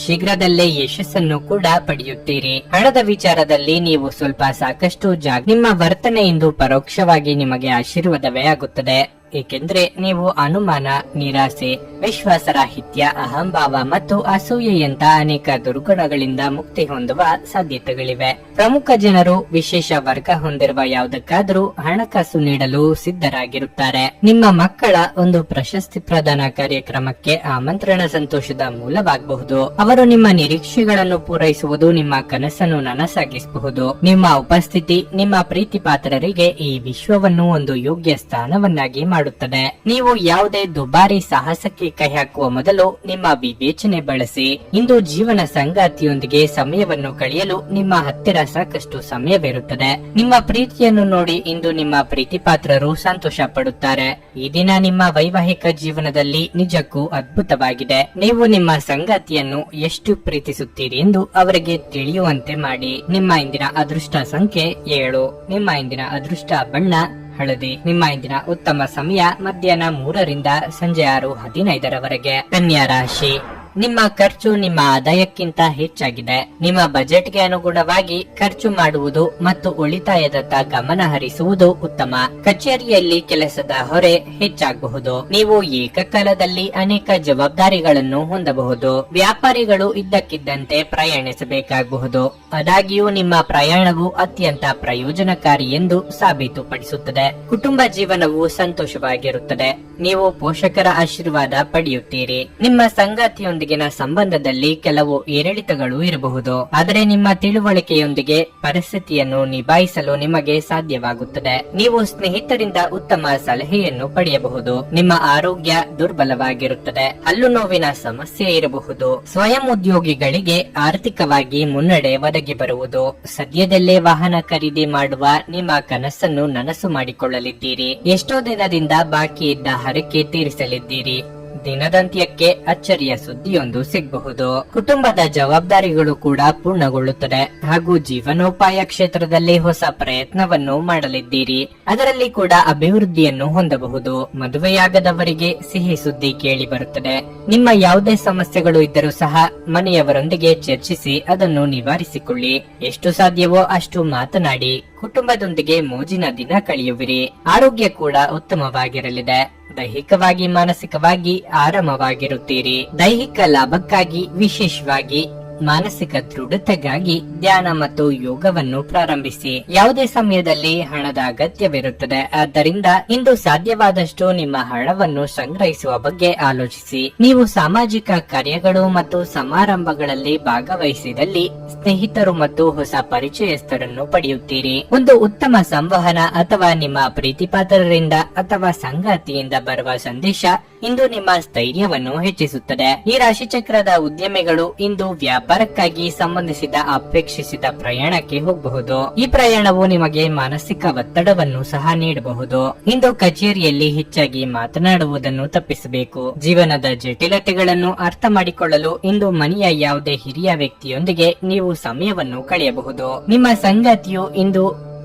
ಶೀಘ್ರದಲ್ಲೇ ಯಶಸ್ಸನ್ನು ಕೂಡ ಪಡೆಯುತ್ತೀರಿ. ಹಣದ ವಿಚಾರದಲ್ಲಿ ನೀವು ಸ್ವಲ್ಪ ಸಾಕಷ್ಟು ನಿಮ್ಮ ವರ್ತನೆ ಇಂದು ಪರೋಕ್ಷವಾಗಿ ನಿಮಗೆ ಆಶೀರ್ವಾದವೇ ಆಗುತ್ತದೆ. ಏಕೆಂದ್ರೆ ನೀವು ಅನುಮಾನ, ನಿರಾಸೆ, ವಿಶ್ವಾಸರಾಹಿತ್ಯ, ಅಹಂಭಾವ ಮತ್ತು ಅಸೂಯೆಯಂತ ಅನೇಕ ದುರ್ಗುಣಗಳಿಂದ ಮುಕ್ತಿ ಹೊಂದುವ ಸಾಧ್ಯತೆಗಳಿವೆ. ಪ್ರಮುಖ ಜನರು ವಿಶೇಷ ವರ್ಗ ಹೊಂದಿರುವ ಯಾವುದಕ್ಕಾದರೂ ಹಣಕಾಸು ನೀಡಲು ಸಿದ್ಧರಾಗಿರುತ್ತಾರೆ. ನಿಮ್ಮ ಮಕ್ಕಳ ಒಂದು ಪ್ರಶಸ್ತಿ ಪ್ರದಾನ ಕಾರ್ಯಕ್ರಮಕ್ಕೆ ಆಮಂತ್ರಣ ಸಂತೋಷದ ಮೂಲವಾಗಬಹುದು. ಅವರು ನಿಮ್ಮ ನಿರೀಕ್ಷೆಗಳನ್ನು ಪೂರೈಸುವುದು, ನಿಮ್ಮ ಕನಸನ್ನು ನನಸಾಗಿಸಬಹುದು. ನಿಮ್ಮ ಉಪಸ್ಥಿತಿ ನಿಮ್ಮ ಪ್ರೀತಿ ಪಾತ್ರರಿಗೆ ಈ ವಿಶ್ವವನ್ನು ಒಂದು ಯೋಗ್ಯ ಸ್ಥಾನವನ್ನಾಗಿ ಮಾಡುತ್ತದೆ. ನೀವು ಯಾವುದೇ ದುಬಾರಿ ಸಾಹಸಕ್ಕೆ ಕೈ ಹಾಕುವ ಮೊದಲು ನಿಮ್ಮ ವಿವೇಚನೆ ಬಳಸಿ. ಇಂದು ಜೀವನ ಸಂಗಾತಿಯೊಂದಿಗೆ ಸಮಯವನ್ನು ಕಳೆಯಲು ನಿಮ್ಮ ಹತ್ತಿರ ಸಾಕಷ್ಟು ಸಮಯವಿರುತ್ತದೆ. ನಿಮ್ಮ ಪ್ರೀತಿಯನ್ನು ನೋಡಿ ಇಂದು ನಿಮ್ಮ ಪ್ರೀತಿ ಪಾತ್ರರು ಸಂತೋಷ ಪಡುತ್ತಾರೆ. ಈ ದಿನ ನಿಮ್ಮ ವೈವಾಹಿಕ ಜೀವನದಲ್ಲಿ ನಿಜಕ್ಕೂ ಅದ್ಭುತವಾಗಿದೆ. ನೀವು ನಿಮ್ಮ ಸಂಗಾತಿಯನ್ನು ಎಷ್ಟು ಪ್ರೀತಿಸುತ್ತೀರಿ ಎಂದು ಅವರಿಗೆ ತಿಳಿಯುವಂತೆ ಮಾಡಿ. ನಿಮ್ಮ ಇಂದಿನ ಅದೃಷ್ಟ ಸಂಖ್ಯೆ 7. ನಿಮ್ಮ ಇಂದಿನ ಅದೃಷ್ಟ ಬಣ್ಣ ಹಳದಿ. ನಿಮ್ಮ ಇಂದಿನ ಉತ್ತಮ ಸಮಯ ಮಧ್ಯಾಹ್ನ 3 ರಿಂದ ಸಂಜೆ 6:15 ಕನ್ಯಾ ರಾಶಿ. ನಿಮ್ಮ ಖರ್ಚು ನಿಮ್ಮ ಆದಾಯಕ್ಕಿಂತ ಹೆಚ್ಚಾಗಿದೆ. ನಿಮ್ಮ ಬಜೆಟ್ಗೆ ಅನುಗುಣವಾಗಿ ಖರ್ಚು ಮಾಡುವುದು ಮತ್ತು ಉಳಿತಾಯದತ್ತ ಗಮನ ಹರಿಸುವುದು ಉತ್ತಮ. ಕಚೇರಿಯಲ್ಲಿ ಕೆಲಸದ ಹೊರೆ ಹೆಚ್ಚಾಗಬಹುದು. ನೀವು ಏಕಕಾಲದಲ್ಲಿ ಅನೇಕ ಜವಾಬ್ದಾರಿಗಳನ್ನು ಹೊಂದಬಹುದು. ವ್ಯಾಪಾರಿಗಳು ಇದ್ದಕ್ಕಿದ್ದಂತೆ ಪ್ರಯಾಣಿಸಬೇಕಾಗಬಹುದು. ಆದಾಗ್ಯೂ ನಿಮ್ಮ ಪ್ರಯಾಣವು ಅತ್ಯಂತ ಪ್ರಯೋಜನಕಾರಿ ಎಂದು ಸಾಬೀತುಪಡಿಸುತ್ತದೆ. ಕುಟುಂಬ ಜೀವನವು ಸಂತೋಷವಾಗಿರುತ್ತದೆ. ನೀವು ಪೋಷಕರ ಆಶೀರ್ವಾದ ಪಡೆಯುತ್ತೀರಿ. ನಿಮ್ಮ ಸಂಗಾತಿಯೊಂದಿಗಿನ ಸಂಬಂಧದಲ್ಲಿ ಕೆಲವು ಏರಿಳಿತಗಳು ಇರಬಹುದು, ಆದರೆ ನಿಮ್ಮ ತಿಳುವಳಿಕೆಯೊಂದಿಗೆ ಪರಿಸ್ಥಿತಿಯನ್ನು ನಿಭಾಯಿಸಲು ನಿಮಗೆ ಸಾಧ್ಯವಾಗುತ್ತದೆ. ನೀವು ಸ್ನೇಹಿತರಿಂದ ಉತ್ತಮ ಸಲಹೆಯನ್ನು ಪಡೆಯಬಹುದು. ನಿಮ್ಮ ಆರೋಗ್ಯ ದುರ್ಬಲವಾಗಿರುತ್ತದೆ. ಹಲ್ಲು ನೋವಿನ ಸಮಸ್ಯೆ ಇರಬಹುದು. ಸ್ವಯಂ ಉದ್ಯೋಗಿಗಳಿಗೆ ಆರ್ಥಿಕವಾಗಿ ಮುನ್ನಡೆ ಒದಗಿ ಬರುವುದು. ಸದ್ಯದಲ್ಲೇ ವಾಹನ ಖರೀದಿ ಮಾಡುವ ನಿಮ್ಮ ಕನಸನ್ನು ನನಸು ಮಾಡಿಕೊಳ್ಳಲಿದ್ದೀರಿ. ಎಷ್ಟೋ ದಿನದಿಂದ ಬಾಕಿ ಇದ್ದ ಹರಕೆ ತೀರಿಸಲಿದ್ದೀರಿ. ದಿನದಂತ್ಯಕ್ಕೆ ಅಚ್ಚರಿಯ ಸುದ್ದಿಯೊಂದು ಸಿಗಬಹುದು. ಕುಟುಂಬದ ಜವಾಬ್ದಾರಿಗಳು ಕೂಡ ಪೂರ್ಣಗೊಳ್ಳುತ್ತದೆ ಹಾಗೂ ಜೀವನೋಪಾಯ ಕ್ಷೇತ್ರದಲ್ಲಿ ಹೊಸ ಪ್ರಯತ್ನವನ್ನು ಮಾಡಲಿದ್ದೀರಿ. ಅದರಲ್ಲಿ ಕೂಡ ಅಭಿವೃದ್ಧಿಯನ್ನು ಹೊಂದಬಹುದು. ಮದುವೆಯಾಗದವರಿಗೆ ಸಿಹಿ ಸುದ್ದಿ ಕೇಳಿ ಬರುತ್ತದೆ. ನಿಮ್ಮ ಯಾವುದೇ ಸಮಸ್ಯೆಗಳು ಇದ್ದರೂ ಸಹ ಮನೆಯವರೊಂದಿಗೆ ಚರ್ಚಿಸಿ ಅದನ್ನು ನಿವಾರಿಸಿಕೊಳ್ಳಿ. ಎಷ್ಟು ಸಾಧ್ಯವೋ ಅಷ್ಟು ಮಾತನಾಡಿ ಕುಟುಂಬದೊಂದಿಗೆ ಮೋಜಿನ ದಿನ ಕಳೆಯುವಿರಿ. ಆರೋಗ್ಯ ಕೂಡ ಉತ್ತಮವಾಗಿರಲಿದೆ. ದೈಹಿಕವಾಗಿ ಮಾನಸಿಕವಾಗಿ ಆರಾಮವಾಗಿರುತ್ತೀರಿ. ದೈಹಿಕ ಲಾಭಕ್ಕಾಗಿ ವಿಶೇಷವಾಗಿ ಮಾನಸಿಕ ದೃಢತೆಗಾಗಿ ಧ್ಯಾನ ಮತ್ತು ಯೋಗವನ್ನು ಪ್ರಾರಂಭಿಸಿ. ಯಾವುದೇ ಸಮಯದಲ್ಲಿ ಹಣದ ಅಗತ್ಯವಿರುತ್ತದೆ. ಆದ್ದರಿಂದ ಇಂದು ಸಾಧ್ಯವಾದಷ್ಟು ನಿಮ್ಮ ಹಣವನ್ನು ಸಂಗ್ರಹಿಸುವ ಬಗ್ಗೆ ಆಲೋಚಿಸಿ. ನೀವು ಸಾಮಾಜಿಕ ಕಾರ್ಯಗಳು ಮತ್ತು ಸಮಾರಂಭಗಳಲ್ಲಿ ಭಾಗವಹಿಸಿದಲ್ಲಿ ಸ್ನೇಹಿತರು ಮತ್ತು ಹೊಸ ಪರಿಚಯಸ್ಥರನ್ನು ಪಡೆಯುತ್ತೀರಿ. ಒಂದು ಉತ್ತಮ ಸಂವಹನ ಅಥವಾ ನಿಮ್ಮ ಪ್ರೀತಿಪಾತ್ರರಿಂದ ಅಥವಾ ಸಂಗಾತಿಯಿಂದ ಬರುವ ಸಂದೇಶ ಇಂದು ನಿಮ್ಮ ಸ್ಥೈರ್ಯವನ್ನು ಹೆಚ್ಚಿಸುತ್ತದೆ. ಈ ರಾಶಿಚಕ್ರದ ಉದ್ಯಮಿಗಳು ಇಂದು ವ್ಯಾಪಾರಕ್ಕಾಗಿ ಸಂಬಂಧಿಸಿದ ಅಪೇಕ್ಷಿಸಿದ ಪ್ರಯಾಣಕ್ಕೆ ಹೋಗಬಹುದು. ಈ ಪ್ರಯಾಣವು ನಿಮಗೆ ಮಾನಸಿಕ ಒತ್ತಡವನ್ನು ಸಹ ನೀಡಬಹುದು. ಇಂದು ಕಚೇರಿಯಲ್ಲಿ ಹೆಚ್ಚಾಗಿ ಮಾತನಾಡುವುದನ್ನು ತಪ್ಪಿಸಬೇಕು. ಜೀವನದ ಜಟಿಲತೆಗಳನ್ನು ಅರ್ಥ ಮಾಡಿಕೊಳ್ಳಲು ಇಂದು ಮನೆಯ ಯಾವುದೇ ಹಿರಿಯ ವ್ಯಕ್ತಿಯೊಂದಿಗೆ ನೀವು ಸಮಯವನ್ನು ಕಳೆಯಬಹುದು. ನಿಮ್ಮ ಸಂಗಾತಿಯು ಇಂದು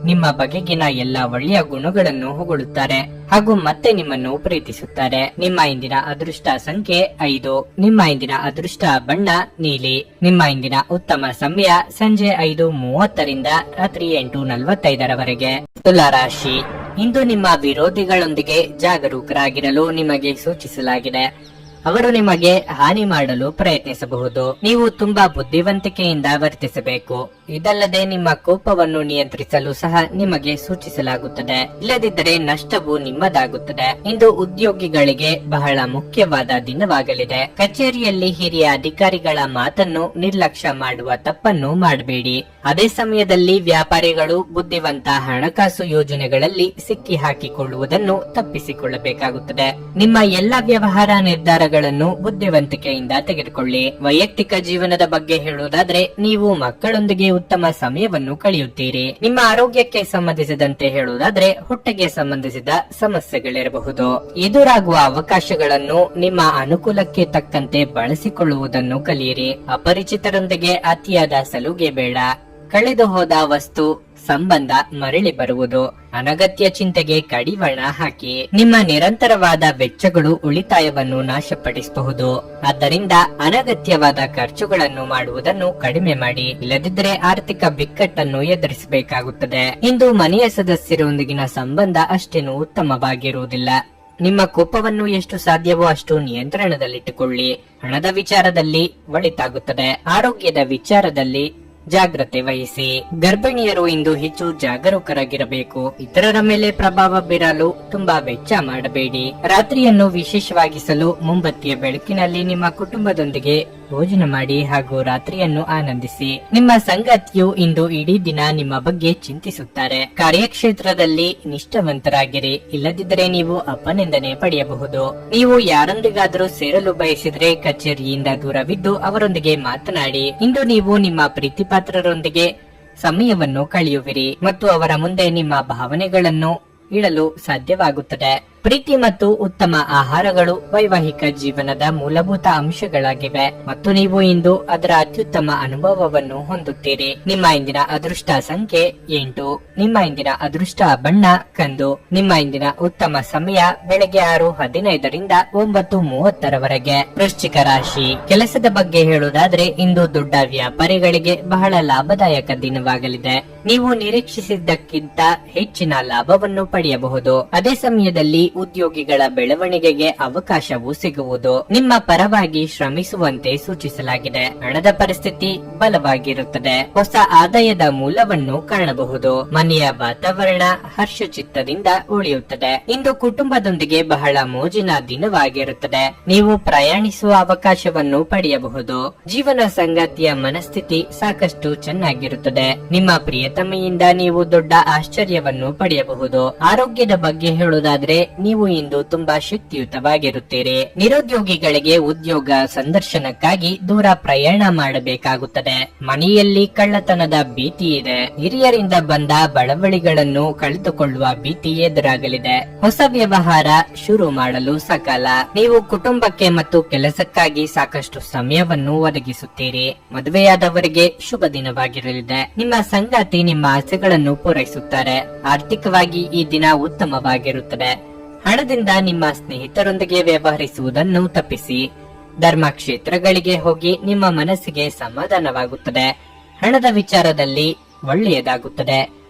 ನಿಮ್ಮ ಬಗೆಗಿನ ಎಲ್ಲಾ ಒಳ್ಳೆಯ ಗುಣಗಳನ್ನು ಹೊಗಳುತ್ತಾರೆ ಹಾಗೂ ಮತ್ತೆ ನಿಮ್ಮನ್ನು ಪ್ರೀತಿಸುತ್ತಾರೆ. ನಿಮ್ಮ ಇಂದಿನ ಅದೃಷ್ಟ ಸಂಖ್ಯೆ 5. ನಿಮ್ಮ ಇಂದಿನ ಅದೃಷ್ಟ ಬಣ್ಣ ನೀಲಿ. ನಿಮ್ಮ ಇಂದಿನ ಉತ್ತಮ ಸಮಯ ಸಂಜೆ 5:30 ರಿಂದ ರಾತ್ರಿ 8:45 ತುಲಾ ರಾಶಿ. ಇಂದು ನಿಮ್ಮ ವಿರೋಧಿಗಳೊಂದಿಗೆ ಜಾಗರೂಕರಾಗಿರಲು ನಿಮಗೆ ಸೂಚಿಸಲಾಗಿದೆ. ಅವರು ನಿಮಗೆ ಹಾನಿ ಮಾಡಲು ಪ್ರಯತ್ನಿಸಬಹುದು. ನೀವು ತುಂಬಾ ಬುದ್ಧಿವಂತಿಕೆಯಿಂದ ವರ್ತಿಸಬೇಕು. ಇದಲ್ಲದೆ ನಿಮ್ಮ ಕೋಪವನ್ನು ನಿಯಂತ್ರಿಸಲು ಸಹ ನಿಮಗೆ ಸೂಚಿಸಲಾಗುತ್ತದೆ. ಇಲ್ಲದಿದ್ದರೆ ನಷ್ಟವು ನಿಮ್ಮದಾಗುತ್ತದೆ. ಇಂದು ಉದ್ಯೋಗಿಗಳಿಗೆ ಬಹಳ ಮುಖ್ಯವಾದ ದಿನವಾಗಲಿದೆ. ಕಚೇರಿಯಲ್ಲಿ ಹಿರಿಯ ಅಧಿಕಾರಿಗಳ ಮಾತನ್ನು ನಿರ್ಲಕ್ಷ್ಯ ಮಾಡುವ ತಪ್ಪನ್ನು ಮಾಡಬೇಡಿ. ಅದೇ ಸಮಯದಲ್ಲಿ ವ್ಯಾಪಾರಿಗಳು ಬುದ್ಧಿವಂತ ಹಣಕಾಸು ಯೋಜನೆಗಳಲ್ಲಿ ಸಿಕ್ಕಿ ಹಾಕಿಕೊಳ್ಳುವುದನ್ನು ತಪ್ಪಿಸಿಕೊಳ್ಳಬೇಕಾಗುತ್ತದೆ. ನಿಮ್ಮ ಎಲ್ಲಾ ವ್ಯವಹಾರ ನಿರ್ಧಾರಗಳನ್ನು ಬುದ್ಧಿವಂತಿಕೆಯಿಂದ ತೆಗೆದುಕೊಳ್ಳಿ. ವೈಯಕ್ತಿಕ ಜೀವನದ ಬಗ್ಗೆ ಹೇಳುವುದಾದ್ರೆ, ನೀವು ಮಕ್ಕಳೊಂದಿಗೆ ಉತ್ತಮ ಸಮಯವನ್ನು ಕಳೆಯುತ್ತೀರಿ. ನಿಮ್ಮ ಆರೋಗ್ಯಕ್ಕೆ ಸಂಬಂಧಿಸಿದಂತೆ ಹೇಳುವುದಾದ್ರೆ, ಹೊಟ್ಟೆಗೆ ಸಂಬಂಧಿಸಿದ ಸಮಸ್ಯೆಗಳಿರಬಹುದು. ಎದುರಾಗುವ ಅವಕಾಶಗಳನ್ನು ನಿಮ್ಮ ಅನುಕೂಲಕ್ಕೆ ತಕ್ಕಂತೆ ಬಳಸಿಕೊಳ್ಳುವುದನ್ನು ಕಲಿಯಿರಿ. ಅಪರಿಚಿತರೊಂದಿಗೆ ಅತಿಯಾದ ಸಲುಗೆ ಬೇಡ. ಕಳೆದು ಹೋದ ವಸ್ತು ಸಂಬಂಧ ಮರಳಿ ಬರುವುದು. ಅನಗತ್ಯ ಚಿಂತೆಗೆ ಕಡಿವಾಣ ಹಾಕಿ. ನಿಮ್ಮ ನಿರಂತರವಾದ ವೆಚ್ಚಗಳು ಉಳಿತಾಯವನ್ನು ನಾಶಪಡಿಸಬಹುದು. ಆದ್ದರಿಂದ ಅನಗತ್ಯವಾದ ಖರ್ಚುಗಳನ್ನು ಮಾಡುವುದನ್ನು ಕಡಿಮೆ ಮಾಡಿ. ಇಲ್ಲದಿದ್ದರೆ ಆರ್ಥಿಕ ಬಿಕ್ಕಟ್ಟನ್ನು ಎದುರಿಸಬೇಕಾಗುತ್ತದೆ. ಇಂದು ಮನೆಯ ಸದಸ್ಯರೊಂದಿಗಿನ ಸಂಬಂಧ ಅಷ್ಟೇನು ಉತ್ತಮವಾಗಿರುವುದಿಲ್ಲ. ನಿಮ್ಮ ಕೋಪವನ್ನು ಎಷ್ಟು ಸಾಧ್ಯವೋ ಅಷ್ಟು ನಿಯಂತ್ರಣದಲ್ಲಿಟ್ಟುಕೊಳ್ಳಿ. ಹಣದ ವಿಚಾರದಲ್ಲಿ ಒಳಿತಾಗುತ್ತದೆ. ಆರೋಗ್ಯದ ವಿಚಾರದಲ್ಲಿ ಜಾಗ್ರತೆ ವಹಿಸಿ. ಗರ್ಭಿಣಿಯರು ಇಂದು ಹೆಚ್ಚು ಜಾಗರೂಕರಾಗಿರಬೇಕು. ಇತರರ ಮೇಲೆ ಪ್ರಭಾವ ಬೀರಲು ತುಂಬಾ ವೆಚ್ಚ ಮಾಡಬೇಡಿ. ರಾತ್ರಿಯನ್ನು ವಿಶೇಷವಾಗಿಸಲು ಮುಂಬತ್ತಿಯ ಬೆಳಕಿನಲ್ಲಿ ನಿಮ್ಮ ಕುಟುಂಬದೊಂದಿಗೆ ಭೋಜನ ಮಾಡಿ ಹಾಗೂ ರಾತ್ರಿಯನ್ನು ಆನಂದಿಸಿ. ನಿಮ್ಮ ಸಂಗಾತಿಯು ಇಂದು ಇಡೀ ದಿನ ನಿಮ್ಮ ಬಗ್ಗೆ ಚಿಂತಿಸುತ್ತಾರೆ. ಕಾರ್ಯಕ್ಷೇತ್ರದಲ್ಲಿ ನಿಷ್ಠಾವಂತರಾಗಿರಿ. ಇಲ್ಲದಿದ್ದರೆ ನೀವು ಅಪನಿಂದನೆ ಪಡೆಯಬಹುದು. ನೀವು ಯಾರೊಂದಿಗಾದರೂ ಸೇರಲು ಬಯಸಿದ್ರೆ ಕಚೇರಿಯಿಂದ ದೂರವಿದ್ದು ಅವರೊಂದಿಗೆ ಮಾತನಾಡಿ. ಇಂದು ನೀವು ನಿಮ್ಮ ಪ್ರೀತಿಪಾತ್ರರೊಂದಿಗೆ ಸಮಯವನ್ನು ಕಳೆಯುವಿರಿ ಮತ್ತು ಅವರ ಮುಂದೆ ನಿಮ್ಮ ಭಾವನೆಗಳನ್ನು ಇಡಲು ಸಾಧ್ಯವಾಗುತ್ತದೆ. ಪ್ರೀತಿ ಮತ್ತು ಉತ್ತಮ ಆಹಾರಗಳು ವೈವಾಹಿಕ ಜೀವನದ ಮೂಲಭೂತ ಅಂಶಗಳಾಗಿವೆ ಮತ್ತು ನೀವು ಇಂದು ಅದರ ಅತ್ಯುತ್ತಮ ಅನುಭವವನ್ನು ಹೊಂದುತ್ತೀರಿ. ನಿಮ್ಮ ಇಂದಿನ ಅದೃಷ್ಟ ಸಂಖ್ಯೆ 8. ನಿಮ್ಮ ಇಂದಿನ ಅದೃಷ್ಟ ಬಣ್ಣ ಕಂದು. ನಿಮ್ಮ ಇಂದಿನ ಉತ್ತಮ ಸಮಯ ಬೆಳಗ್ಗೆ 6:15 ರಿಂದ 9:30 ವೃಶ್ಚಿಕ ರಾಶಿ. ಕೆಲಸದ ಬಗ್ಗೆ ಹೇಳುವುದಾದ್ರೆ, ಇಂದು ದೊಡ್ಡ ವ್ಯಾಪಾರಿಗಳಿಗೆ ಬಹಳ ಲಾಭದಾಯಕ ದಿನವಾಗಲಿದೆ. ನೀವು ನಿರೀಕ್ಷಿಸಿದ್ದಕ್ಕಿಂತ ಹೆಚ್ಚಿನ ಲಾಭವನ್ನು ಪಡೆಯಬಹುದು. ಅದೇ ಸಮಯದಲ್ಲಿ ಉದ್ಯೋಗಿಗಳ ಬೆಳವಣಿಗೆಗೆ ಅವಕಾಶವೂ ಸಿಗುವುದು. ನಿಮ್ಮ ಪರವಾಗಿ ಶ್ರಮಿಸುವಂತೆ ಸೂಚಿಸಲಾಗಿದೆ. ಹಣದ ಪರಿಸ್ಥಿತಿ ಬಲವಾಗಿರುತ್ತದೆ. ಹೊಸ ಆದಾಯದ ಮೂಲವನ್ನು ಕಾಣಬಹುದು. ಮನೆಯ ವಾತಾವರಣ ಹರ್ಷಚಿತ್ತದಿಂದ ಉಳಿಯುತ್ತದೆ. ಇಂದು ಕುಟುಂಬದೊಂದಿಗೆ ಬಹಳ ಮೋಜಿನ ದಿನವಾಗಿರುತ್ತದೆ. ನೀವು ಪ್ರಯಾಣಿಸುವ ಅವಕಾಶವನ್ನು ಪಡೆಯಬಹುದು. ಜೀವನ ಸಂಗಾತಿಯ ಮನಸ್ಥಿತಿ ಸಾಕಷ್ಟು ಚೆನ್ನಾಗಿರುತ್ತದೆ. ನಿಮ್ಮ ಪ್ರಿಯತಮೆಯಿಂದ ನೀವು ದೊಡ್ಡ ಆಶ್ಚರ್ಯವನ್ನು ಪಡೆಯಬಹುದು. ಆರೋಗ್ಯದ ಬಗ್ಗೆ ಹೇಳುವುದಾದ್ರೆ, ನೀವು ಇಂದು ತುಂಬಾ ಶಕ್ತಿಯುತವಾಗಿರುತ್ತೀರಿ. ನಿರುದ್ಯೋಗಿಗಳಿಗೆ ಉದ್ಯೋಗ ಸಂದರ್ಶನಕ್ಕಾಗಿ ದೂರ ಪ್ರಯಾಣ ಮಾಡಬೇಕಾಗುತ್ತದೆ. ಮನೆಯಲ್ಲಿ ಕಳ್ಳತನದ ಭೀತಿ ಇದೆ. ಹಿರಿಯರಿಂದ ಬಂದ ಬಳವಳಿಗಳನ್ನು ಕಳೆದುಕೊಳ್ಳುವ ಭೀತಿ ಎದುರಾಗಲಿದೆ. ಹೊಸ ವ್ಯವಹಾರ ಶುರು ಮಾಡಲು ಸಕಾಲ. ನೀವು ಕುಟುಂಬಕ್ಕೆ ಮತ್ತು ಕೆಲಸಕ್ಕಾಗಿ ಸಾಕಷ್ಟು ಸಮಯವನ್ನು ಒದಗಿಸುತ್ತೀರಿ. ಮದುವೆಯಾದವರಿಗೆ ಶುಭ ದಿನವಾಗಿರಲಿದೆ. ನಿಮ್ಮ ಸಂಗಾತಿ ನಿಮ್ಮ ಆಸೆಗಳನ್ನು ಪೂರೈಸುತ್ತಾರೆ. ಆರ್ಥಿಕವಾಗಿ ಈ ದಿನ ಉತ್ತಮವಾಗಿರುತ್ತದೆ. ಹಣದಿಂದ ನಿಮ್ಮ ಸ್ನೇಹಿತರೊಂದಿಗೆ ವ್ಯವಹರಿಸುವುದನ್ನು ತಪ್ಪಿಸಿ. ಧರ್ಮಕ್ಷೇತ್ರಗಳಿಗೆ ಹೋಗಿ ನಿಮ್ಮ ಮನಸ್ಸಿಗೆ ಸಮಾಧಾನವಾಗುತ್ತದೆ. ಹಣದ ವಿಚಾರದಲ್ಲಿ ಒಳ್ಳೆಯದಾಗುತ್ತದೆ.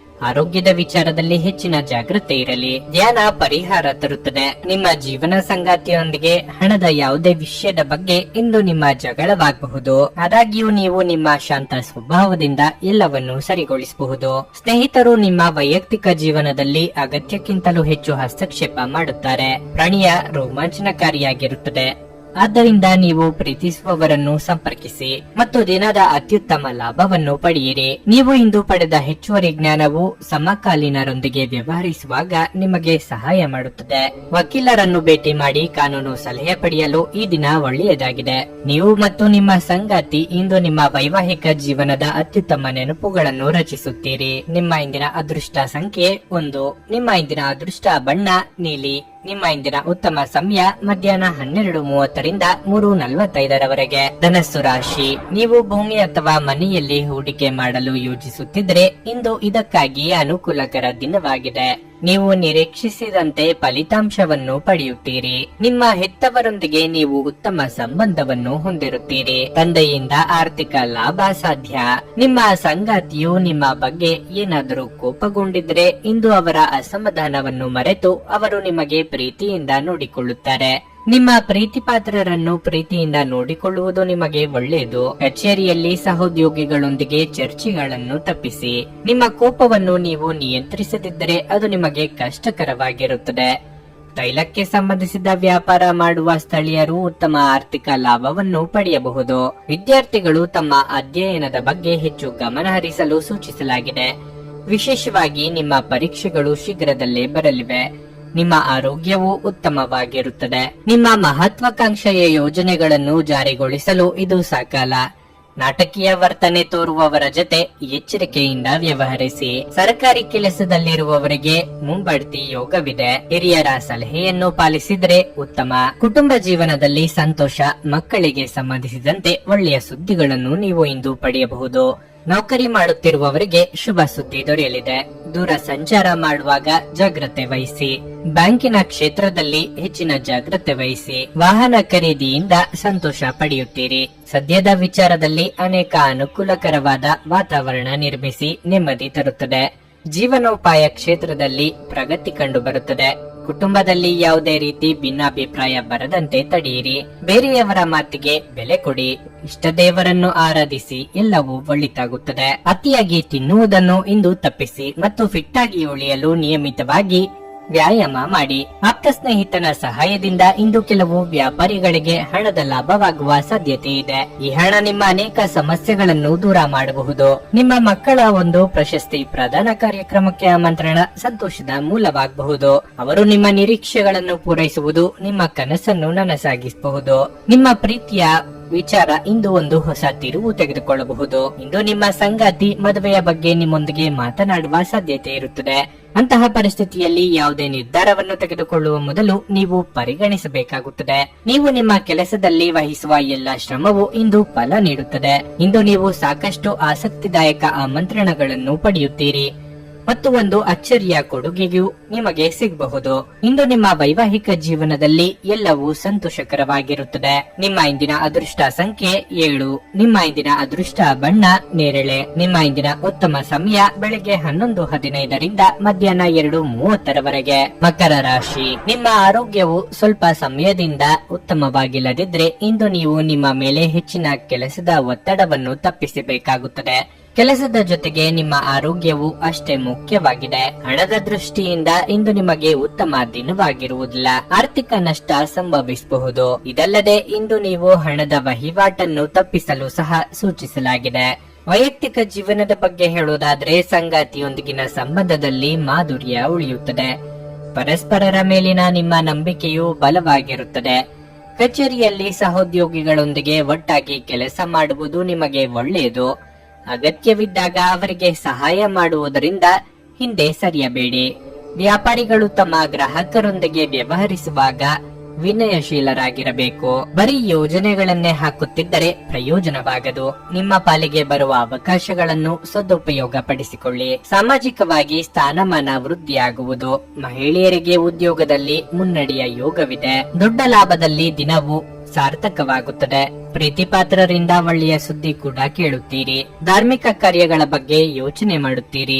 ಆರೋಗ್ಯದ ವಿಚಾರದಲ್ಲಿ ಹೆಚ್ಚಿನ ಜಾಗೃತೆ ಇರಲಿ. ಧ್ಯಾನ ಪರಿಹಾರ ತರುತ್ತದೆ. ನಿಮ್ಮ ಜೀವನ ಸಂಗಾತಿಯೊಂದಿಗೆ ಹಣದ ಯಾವುದೇ ವಿಷಯದ ಬಗ್ಗೆ ಇಂದು ನಿಮ್ಮ ಜಗಳವಾಗಬಹುದು. ಆದಾಗ್ಯೂ ನೀವು ನಿಮ್ಮ ಶಾಂತ ಸ್ವಭಾವದಿಂದ ಎಲ್ಲವನ್ನೂ ಸರಿಗೊಳಿಸಬಹುದು. ಸ್ನೇಹಿತರು ನಿಮ್ಮ ವೈಯಕ್ತಿಕ ಜೀವನದಲ್ಲಿ ಅಗತ್ಯಕ್ಕಿಂತಲೂ ಹೆಚ್ಚು ಹಸ್ತಕ್ಷೇಪ ಮಾಡುತ್ತಾರೆ. ಪ್ರಣಯ ರೋಮಾಂಚನಕಾರಿಯಾಗಿರುತ್ತದೆ. ಆದ್ದರಿಂದ ನೀವು ಪ್ರೀತಿಸುವವರನ್ನು ಸಂಪರ್ಕಿಸಿ ಮತ್ತು ದಿನದ ಅತ್ಯುತ್ತಮ ಲಾಭವನ್ನು ಪಡೆಯಿರಿ. ನೀವು ಇಂದು ಪಡೆದ ಹೆಚ್ಚುವರಿ ಜ್ಞಾನವು ಸಮಕಾಲೀನರೊಂದಿಗೆ ವ್ಯವಹರಿಸುವಾಗ ನಿಮಗೆ ಸಹಾಯ ಮಾಡುತ್ತದೆ. ವಕೀಲರನ್ನು ಭೇಟಿ ಮಾಡಿ ಕಾನೂನು ಸಲಹೆ ಪಡೆಯಲು ಈ ದಿನ ಒಳ್ಳೆಯದಾಗಿದೆ. ನೀವು ಮತ್ತು ನಿಮ್ಮ ಸಂಗಾತಿ ಇಂದು ನಿಮ್ಮ ವೈವಾಹಿಕ ಜೀವನದ ಅತ್ಯುತ್ತಮ ನೆನಪುಗಳನ್ನು ರಚಿಸುತ್ತೀರಿ. ನಿಮ್ಮ ಇಂದಿನ ಅದೃಷ್ಟ ಸಂಖ್ಯೆ 1. ನಿಮ್ಮ ಇಂದಿನ ಅದೃಷ್ಟ ಬಣ್ಣ ನೀಲಿ. ನಿಮ್ಮ ಇಂದಿನ ಉತ್ತಮ ಸಮಯ ಮಧ್ಯಾಹ್ನ 12:30 ರಿಂದ 3:45 ಧನಸ್ಸು ರಾಶಿ. ನೀವು ಭೂಮಿ ಅಥವಾ ಮನೆಯಲ್ಲಿ ಹೂಡಿಕೆ ಮಾಡಲು ಯೋಜಿಸುತ್ತಿದ್ರೆ ಇಂದು ಇದಕ್ಕಾಗಿ ಅನುಕೂಲಕರ ದಿನವಾಗಿದೆ. ನೀವು ನಿರೀಕ್ಷಿಸಿದಂತೆ ಫಲಿತಾಂಶವನ್ನು ಪಡೆಯುತ್ತೀರಿ. ನಿಮ್ಮ ಹೆತ್ತವರೊಂದಿಗೆ ನೀವು ಉತ್ತಮ ಸಂಬಂಧವನ್ನು ಹೊಂದಿರುತ್ತೀರಿ. ತಂದೆಯಿಂದ ಆರ್ಥಿಕ ಲಾಭ ಸಾಧ್ಯ. ನಿಮ್ಮ ಸಂಗಾತಿಯು ನಿಮ್ಮ ಬಗ್ಗೆ ಏನಾದರೂ ಕೋಪಗೊಂಡಿದ್ರೆ ಇಂದು ಅವರ ಅಸಮಾಧಾನವನ್ನು ಮರೆತು ಅವರು ನಿಮಗೆ ಪ್ರೀತಿಯಿಂದ ನೋಡಿಕೊಳ್ಳುತ್ತಾರೆ. ನಿಮ್ಮ ಪ್ರೀತಿ ಪಾತ್ರರನ್ನು ಪ್ರೀತಿಯಿಂದ ನೋಡಿಕೊಳ್ಳುವುದು ನಿಮಗೆ ಒಳ್ಳೆಯದು. ಕಚೇರಿಯಲ್ಲಿ ಸಹೋದ್ಯೋಗಿಗಳೊಂದಿಗೆ ಚರ್ಚೆಗಳನ್ನು ತಪ್ಪಿಸಿ. ನಿಮ್ಮ ಕೋಪವನ್ನು ನೀವು ನಿಯಂತ್ರಿಸದಿದ್ದರೆ ಅದು ನಿಮಗೆ ಕಷ್ಟಕರವಾಗಿರುತ್ತದೆ. ತೈಲಕ್ಕೆ ಸಂಬಂಧಿಸಿದ ವ್ಯಾಪಾರ ಮಾಡುವ ಸ್ಥಳೀಯರು ಉತ್ತಮ ಆರ್ಥಿಕ ಲಾಭವನ್ನು ಪಡೆಯಬಹುದು. ವಿದ್ಯಾರ್ಥಿಗಳು ತಮ್ಮ ಅಧ್ಯಯನದ ಬಗ್ಗೆ ಹೆಚ್ಚು ಗಮನ ಹರಿಸಲು ಸೂಚಿಸಲಾಗಿದೆ. ವಿಶೇಷವಾಗಿ ನಿಮ್ಮ ಪರೀಕ್ಷೆಗಳು ಶೀಘ್ರದಲ್ಲೇ ಬರಲಿವೆ. ನಿಮ್ಮ ಆರೋಗ್ಯವು ಉತ್ತಮವಾಗಿರುತ್ತದೆ. ನಿಮ್ಮ ಮಹತ್ವಾಕಾಂಕ್ಷೆಯ ಯೋಜನೆಗಳನ್ನು ಜಾರಿಗೊಳಿಸಲು ಇದು ಸಕಾಲ. ನಾಟಕೀಯ ವರ್ತನೆ ತೋರುವವರ ಜೊತೆ ಎಚ್ಚರಿಕೆಯಿಂದ ವ್ಯವಹರಿಸಿ. ಸರ್ಕಾರಿ ಕೆಲಸದಲ್ಲಿರುವವರಿಗೆ ಮುಂಬಡ್ತಿ ಯೋಗವಿದೆ. ಹಿರಿಯರ ಸಲಹೆಯನ್ನು ಪಾಲಿಸಿದರೆ ಉತ್ತಮ. ಕುಟುಂಬ ಜೀವನದಲ್ಲಿ ಸಂತೋಷ. ಮಕ್ಕಳಿಗೆ ಸಂಬಂಧಿಸಿದಂತೆ ಒಳ್ಳೆಯ ಸುದ್ದಿಗಳನ್ನು ನೀವು ಇಂದು ಪಡೆಯಬಹುದು. ನೌಕರಿ ಮಾಡುತ್ತಿರುವವರಿಗೆ ಶುಭ ಸುದ್ದಿ ದೊರೆಯಲಿದೆ. ದೂರ ಸಂಚಾರ ಮಾಡುವಾಗ ಜಾಗ್ರತೆ ವಹಿಸಿ. ಬ್ಯಾಂಕಿನ ಕ್ಷೇತ್ರದಲ್ಲಿ ಹೆಚ್ಚಿನ ಜಾಗ್ರತೆ ವಹಿಸಿ. ವಾಹನ ಖರೀದಿಯಿಂದ ಸಂತೋಷ ಪಡೆಯುತ್ತೀರಿ. ಸದ್ಯದ ವಿಚಾರದಲ್ಲಿ ಅನೇಕ ಅನುಕೂಲಕರವಾದ ವಾತಾವರಣ ನಿರ್ಮಿಸಿ ನೆಮ್ಮದಿ ತರುತ್ತದೆ. ಜೀವನೋಪಾಯ ಕ್ಷೇತ್ರದಲ್ಲಿ ಪ್ರಗತಿ ಕಂಡು ಬರುತ್ತದೆ. ಕುಟುಂಬದಲ್ಲಿ ಯಾವುದೇ ರೀತಿ ಭಿನ್ನಾಭಿಪ್ರಾಯ ಬರದಂತೆ ತಡೆಯಿರಿ. ಬೇರೆಯವರ ಮಾತಿಗೆ ಬೆಲೆ ಕೊಡಿ. ಇಷ್ಟ ದೇವರನ್ನು ಆರಾಧಿಸಿ. ಎಲ್ಲವೂ ಒಳಿತಾಗುತ್ತದೆ. ಅತಿಯಾಗಿ ತಿನ್ನುವುದನ್ನು ಇಂದು ತಪ್ಪಿಸಿ ಮತ್ತು ಫಿಟ್ ಆಗಿ ಉಳಿಯಲು ನಿಯಮಿತವಾಗಿ ವ್ಯಾಯಾಮ ಮಾಡಿ. ಆಪ್ತ ಸ್ನೇಹಿತನ ಸಹಾಯದಿಂದ ಇಂದು ಕೆಲವು ವ್ಯಾಪಾರಿಗಳಿಗೆ ಹಣದ ಲಾಭವಾಗುವ ಸಾಧ್ಯತೆ ಇದೆ. ಈ ಹಣ ನಿಮ್ಮ ಅನೇಕ ಸಮಸ್ಯೆಗಳನ್ನು ದೂರ ಮಾಡಬಹುದು. ನಿಮ್ಮ ಮಕ್ಕಳ ಒಂದು ಪ್ರಶಸ್ತಿ ಪ್ರದಾನ ಕಾರ್ಯಕ್ರಮಕ್ಕೆ ಆಮಂತ್ರಣ ಸಂತೋಷದ ಮೂಲವಾಗಬಹುದು. ಅವರು ನಿಮ್ಮ ನಿರೀಕ್ಷೆಗಳನ್ನು ಪೂರೈಸುವುದು ನಿಮ್ಮ ಕನಸನ್ನು ನನಸಾಗಿಸಬಹುದು. ನಿಮ್ಮ ಪ್ರೀತಿಯ ವಿಚಾರ ಇಂದು ಒಂದು ಹೊಸ ತಿರುವು ತೆಗೆದುಕೊಳ್ಳಬಹುದು. ಇಂದು ನಿಮ್ಮ ಸಂಗಾತಿ ಮದುವೆಯ ಬಗ್ಗೆ ನಿಮ್ಮೊಂದಿಗೆ ಮಾತನಾಡುವ ಸಾಧ್ಯತೆ ಇರುತ್ತದೆ. ಅಂತಹ ಪರಿಸ್ಥಿತಿಯಲ್ಲಿ ಯಾವುದೇ ನಿರ್ಧಾರವನ್ನು ತೆಗೆದುಕೊಳ್ಳುವ ಮೊದಲು ನೀವು ಪರಿಗಣಿಸಬೇಕಾಗುತ್ತದೆ. ನೀವು ನಿಮ್ಮ ಕೆಲಸದಲ್ಲಿ ವಹಿಸುವ ಎಲ್ಲ ಶ್ರಮವು ಇಂದು ಫಲ ನೀಡುತ್ತದೆ. ಇಂದು ನೀವು ಸಾಕಷ್ಟು ಆಸಕ್ತಿದಾಯಕ ಆಮಂತ್ರಣಗಳನ್ನು ಪಡೆಯುತ್ತೀರಿ ಮತ್ತು ಒಂದು ಅಚ್ಚರಿಯ ಕೊಡುಗೆಯೂ ನಿಮಗೆ ಸಿಗಬಹುದು. ಇಂದು ನಿಮ್ಮ ವೈವಾಹಿಕ ಜೀವನದಲ್ಲಿ ಎಲ್ಲವೂ ಸಂತೋಷಕರವಾಗಿರುತ್ತದೆ. ನಿಮ್ಮ ಇಂದಿನ ಅದೃಷ್ಟ ಸಂಖ್ಯೆ 7. ನಿಮ್ಮ ಇಂದಿನ ಅದೃಷ್ಟ ಬಣ್ಣ ನೇರಳೆ. ನಿಮ್ಮ ಇಂದಿನ ಉತ್ತಮ ಸಮಯ ಬೆಳಗ್ಗೆ 11:15 ಮಧ್ಯಾಹ್ನ 2:30 ಮಕರ ರಾಶಿ. ನಿಮ್ಮ ಆರೋಗ್ಯವು ಸ್ವಲ್ಪ ಸಮಯದಿಂದ ಉತ್ತಮವಾಗಿಲ್ಲದಿದ್ರೆ ಇಂದು ನೀವು ನಿಮ್ಮ ಮೇಲೆ ಹೆಚ್ಚಿನ ಕೆಲಸದ ಒತ್ತಡವನ್ನು ತಪ್ಪಿಸಬೇಕಾಗುತ್ತದೆ. ಕೆಲಸದ ಜೊತೆಗೆ ನಿಮ್ಮ ಆರೋಗ್ಯವು ಅಷ್ಟೇ ಮುಖ್ಯವಾಗಿದೆ. ಹಣದ ದೃಷ್ಟಿಯಿಂದ ಇಂದು ನಿಮಗೆ ಉತ್ತಮ ದಿನವಾಗಿರುವುದಿಲ್ಲ. ಆರ್ಥಿಕ ನಷ್ಟ ಸಂಭವಿಸಬಹುದು. ಇದಲ್ಲದೆ ಇಂದು ನೀವು ಹಣದ ವಹಿವಾಟನ್ನು ತಪ್ಪಿಸಲು ಸಹ ಸೂಚಿಸಲಾಗಿದೆ. ವೈಯಕ್ತಿಕ ಜೀವನದ ಬಗ್ಗೆ ಹೇಳುವುದಾದ್ರೆ ಸಂಗಾತಿಯೊಂದಿಗಿನ ಸಂಬಂಧದಲ್ಲಿ ಮಾಧುರ್ಯ ಉಳಿಯುತ್ತದೆ. ಪರಸ್ಪರರ ಮೇಲಿನ ನಿಮ್ಮ ನಂಬಿಕೆಯು ಬಲವಾಗಿರುತ್ತದೆ. ಕಚೇರಿಯಲ್ಲಿ ಸಹೋದ್ಯೋಗಿಗಳೊಂದಿಗೆ ಒಟ್ಟಾಗಿ ಕೆಲಸ ಮಾಡುವುದು ನಿಮಗೆ ಒಳ್ಳೆಯದು. ಅಗತ್ಯವಿದ್ದಾಗ ಅವರಿಗೆ ಸಹಾಯ ಮಾಡುವುದರಿಂದ ಹಿಂದೆ ಸರಿಯಬೇಡಿ. ವ್ಯಾಪಾರಿಗಳು ತಮ್ಮ ಗ್ರಾಹಕರೊಂದಿಗೆ ವ್ಯವಹರಿಸುವಾಗ ವಿನಯಶೀಲರಾಗಿರಬೇಕು. ಬರೀ ಯೋಜನೆಗಳನ್ನೇ ಹಾಕುತ್ತಿದ್ದರೆ ಪ್ರಯೋಜನವಾಗದು. ನಿಮ್ಮ ಪಾಲಿಗೆ ಬರುವ ಅವಕಾಶಗಳನ್ನು ಸದುಪಯೋಗ ಪಡಿಸಿಕೊಳ್ಳಿ. ಸಾಮಾಜಿಕವಾಗಿ ಸ್ಥಾನಮಾನ ವೃದ್ಧಿಯಾಗುವುದು. ಮಹಿಳೆಯರಿಗೆ ಉದ್ಯೋಗದಲ್ಲಿ ಮುನ್ನಡೆಯ ಯೋಗವಿದೆ. ದೊಡ್ಡ ಲಾಭದಲ್ಲಿ ದಿನವು ಸಾರ್ಥಕವಾಗುತ್ತದೆ. ಪ್ರೀತಿ ಪಾತ್ರರಿಂದ ಒಳ್ಳೆಯ ಸುದ್ದಿ ಕೂಡ ಕೇಳುತ್ತೀರಿ. ಧಾರ್ಮಿಕ ಕಾರ್ಯಗಳ ಬಗ್ಗೆ ಯೋಚನೆ ಮಾಡುತ್ತೀರಿ.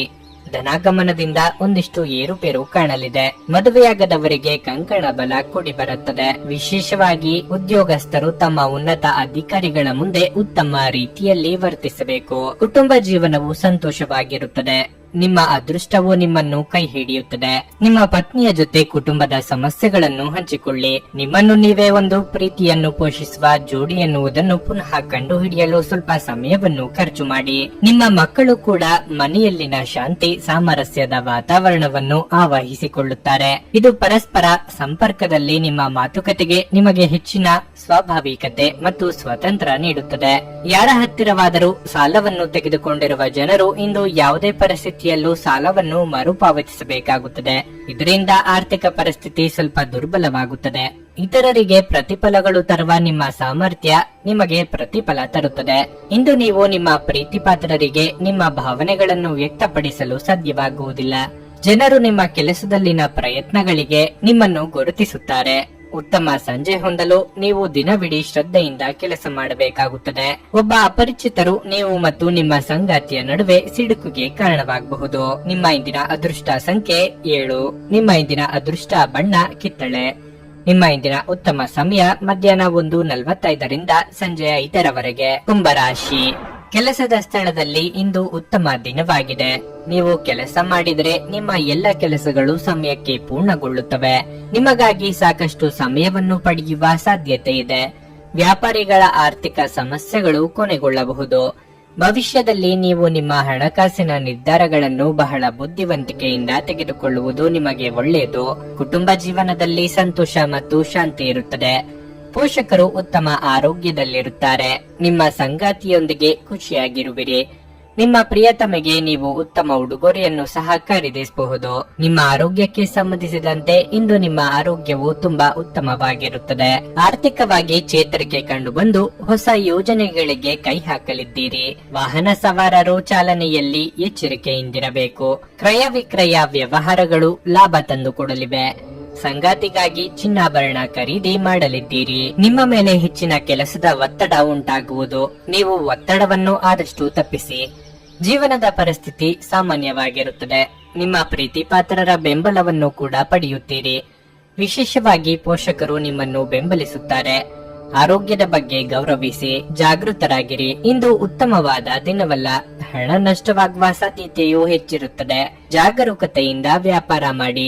ಧನಾಗಮನದಿಂದ ಒಂದಿಷ್ಟು ಏರುಪೇರು ಕಾಣಲಿದೆ. ಮದುವೆಯಾಗದವರಿಗೆ ಕಂಕಣ ಬಲ ಕೂಡಿ ಬರುತ್ತದೆ. ವಿಶೇಷವಾಗಿ ಉದ್ಯೋಗಸ್ಥರು ತಮ್ಮ ಉನ್ನತ ಅಧಿಕಾರಿಗಳ ಮುಂದೆ ಉತ್ತಮ ರೀತಿಯಲ್ಲಿ ವರ್ತಿಸಬೇಕು. ಕುಟುಂಬ ಜೀವನವು ಸಂತೋಷವಾಗಿರುತ್ತದೆ. ನಿಮ್ಮ ಅದೃಷ್ಟವು ನಿಮ್ಮನ್ನು ಕೈ ಹಿಡಿಯುತ್ತದೆ. ನಿಮ್ಮ ಪತ್ನಿಯ ಜೊತೆ ಕುಟುಂಬದ ಸಮಸ್ಯೆಗಳನ್ನು ಹಂಚಿಕೊಳ್ಳಿ. ನಿಮ್ಮನ್ನು ನೀವೇ ಒಂದು ಪ್ರೀತಿಯನ್ನು ಪೋಷಿಸುವ ಜೋಡಿ ಎನ್ನುವುದನ್ನು ಪುನಃ ಕಂಡುಹಿಡಿಯಲು ಸ್ವಲ್ಪ ಸಮಯವನ್ನು ಖರ್ಚು ಮಾಡಿ. ನಿಮ್ಮ ಮಕ್ಕಳು ಕೂಡ ಮನೆಯಲ್ಲಿನ ಶಾಂತಿ ಸಾಮರಸ್ಯದ ವಾತಾವರಣವನ್ನು ಆವಹಿಸಿಕೊಳ್ಳುತ್ತಾರೆ. ಇದು ಪರಸ್ಪರ ಸಂಪರ್ಕದಲ್ಲಿ ನಿಮ್ಮ ಮಾತುಕತೆಗೆ ನಿಮಗೆ ಹೆಚ್ಚಿನ ಸ್ವಾಭಾವಿಕತೆ ಮತ್ತು ಸ್ವತಂತ್ರ ನೀಡುತ್ತದೆ. ಯಾರ ಹತ್ತಿರವಾದರೂ ಸಾಲವನ್ನು ತೆಗೆದುಕೊಂಡಿರುವ ಜನರು ಇಂದು ಯಾವುದೇ ಪರಿಸ್ಥಿತಿಯಲ್ಲೂ ಸಾಲವನ್ನು ಮರುಪಾವತಿಸಬೇಕಾಗುತ್ತದೆ. ಇದರಿಂದ ಆರ್ಥಿಕ ಪರಿಸ್ಥಿತಿ ಸ್ವಲ್ಪ ದುರ್ಬಲವಾಗುತ್ತದೆ. ಇತರರಿಗೆ ಪ್ರತಿಫಲಗಳು ತರುವ ನಿಮ್ಮ ಸಾಮರ್ಥ್ಯ ನಿಮಗೆ ಪ್ರತಿಫಲ ತರುತ್ತದೆ. ಇಂದು ನೀವು ನಿಮ್ಮ ಪ್ರೀತಿ ಪಾತ್ರರಿಗೆ ನಿಮ್ಮ ಭಾವನೆಗಳನ್ನು ವ್ಯಕ್ತಪಡಿಸಲು ಸಾಧ್ಯವಾಗುವುದಿಲ್ಲ. ಜನರು ನಿಮ್ಮ ಕೆಲಸದಲ್ಲಿನ ಪ್ರಯತ್ನಗಳಿಗೆ ನಿಮ್ಮನ್ನು ಗುರುತಿಸುತ್ತಾರೆ. ಉತ್ತಮ ಸಂಜೆ ಹೊಂದಲು ನೀವು ದಿನವಿಡೀ ಶ್ರದ್ಧೆಯಿಂದ ಕೆಲಸ ಮಾಡಬೇಕಾಗುತ್ತದೆ. ಒಬ್ಬ ಅಪರಿಚಿತರು ನೀವು ಮತ್ತು ನಿಮ್ಮ ಸಂಗಾತಿಯ ನಡುವೆ ಸಿಡುಕಿಗೆ ಕಾರಣವಾಗಬಹುದು. ನಿಮ್ಮ ಇಂದಿನ ಅದೃಷ್ಟ ಸಂಖ್ಯೆ 7. ನಿಮ್ಮ ಇಂದಿನ ಅದೃಷ್ಟ ಬಣ್ಣ ಕಿತ್ತಳೆ. ನಿಮ್ಮ ಇಂದಿನ ಉತ್ತಮ ಸಮಯ ಮಧ್ಯಾಹ್ನ 1:45ರಿಂದ ಸಂಜೆ 5ರವರೆಗೆ. ಕುಂಭರಾಶಿ, ಕೆಲಸದ ಸ್ಥಳದಲ್ಲಿ ಇಂದು ಉತ್ತಮ ದಿನವಾಗಿದೆ. ನೀವು ಕೆಲಸ ಮಾಡಿದರೆ ನಿಮ್ಮ ಎಲ್ಲ ಕೆಲಸಗಳು ಸಮಯಕ್ಕೆ ಪೂರ್ಣಗೊಳ್ಳುತ್ತವೆ. ನಿಮಗಾಗಿ ಸಾಕಷ್ಟು ಸಮಯವನ್ನು ಪಡೆಯುವ ಸಾಧ್ಯತೆ ಇದೆ. ವ್ಯಾಪಾರಿಗಳ ಆರ್ಥಿಕ ಸಮಸ್ಯೆಗಳು ಕೊನೆಗೊಳ್ಳಬಹುದು. ಭವಿಷ್ಯದಲ್ಲಿ ನೀವು ನಿಮ್ಮ ಹಣಕಾಸಿನ ನಿರ್ಧಾರಗಳನ್ನು ಬಹಳ ಬುದ್ಧಿವಂತಿಕೆಯಿಂದ ತೆಗೆದುಕೊಳ್ಳುವುದು ನಿಮಗೆ ಒಳ್ಳೆಯದು. ಕುಟುಂಬ ಜೀವನದಲ್ಲಿ ಸಂತೋಷ ಮತ್ತು ಶಾಂತಿ ಇರುತ್ತದೆ. ಪೋಷಕರು ಉತ್ತಮ ಆರೋಗ್ಯದಲ್ಲಿರುತ್ತಾರೆ. ನಿಮ್ಮ ಸಂಗಾತಿಯೊಂದಿಗೆ ಖುಷಿಯಾಗಿರುವಿರಿ. ನಿಮ್ಮ ಪ್ರಿಯತಮೆಗೆ ನೀವು ಉತ್ತಮ ಉಡುಗೊರೆಯನ್ನು ಸಹ ಖರೀದಿಸಬಹುದು. ನಿಮ್ಮ ಆರೋಗ್ಯಕ್ಕೆ ಸಂಬಂಧಿಸಿದಂತೆ ಇಂದು ನಿಮ್ಮ ಆರೋಗ್ಯವು ತುಂಬಾ ಉತ್ತಮವಾಗಿರುತ್ತದೆ. ಆರ್ಥಿಕವಾಗಿ ಚೇತರಿಕೆ ಕಂಡುಬಂದು ಹೊಸ ಯೋಜನೆಗಳಿಗೆ ಕೈ ಹಾಕಲಿದ್ದೀರಿ. ವಾಹನ ಸವಾರರು ಚಾಲನೆಯಲ್ಲಿ ಎಚ್ಚರಿಕೆಯಿಂದಿರಬೇಕು. ಕ್ರಯ ವಿಕ್ರಯ ವ್ಯವಹಾರಗಳು ಲಾಭ ತಂದುಕೊಡಲಿವೆ. ಸಂಗಾತಿಗಾಗಿ ಚಿನ್ನಾಭರಣ ಖರೀದಿ ಮಾಡಲಿದ್ದೀರಿ. ನಿಮ್ಮ ಮೇಲೆ ಹೆಚ್ಚಿನ ಕೆಲಸದ ಒತ್ತಡ ಉಂಟಾಗುವುದು. ನೀವು ಒತ್ತಡವನ್ನು ಆದಷ್ಟು ತಪ್ಪಿಸಿ. ಜೀವನದ ಪರಿಸ್ಥಿತಿ ಸಾಮಾನ್ಯವಾಗಿರುತ್ತದೆ. ನಿಮ್ಮ ಪ್ರೀತಿ ಪಾತ್ರರ ಬೆಂಬಲವನ್ನು ಕೂಡ ಪಡೆಯುತ್ತೀರಿ. ವಿಶೇಷವಾಗಿ ಪೋಷಕರು ನಿಮ್ಮನ್ನು ಬೆಂಬಲಿಸುತ್ತಾರೆ. ಆರೋಗ್ಯದ ಬಗ್ಗೆ ಗೌರವಿಸಿ, ಜಾಗೃತರಾಗಿರಿ. ಇಂದು ಉತ್ತಮವಾದ ದಿನವಲ್ಲ. ಹಣ ನಷ್ಟವಾಗುವ ಸಾಧ್ಯತೆಯೂ ಹೆಚ್ಚಿರುತ್ತದೆ. ಜಾಗರೂಕತೆಯಿಂದ ವ್ಯಾಪಾರ ಮಾಡಿ.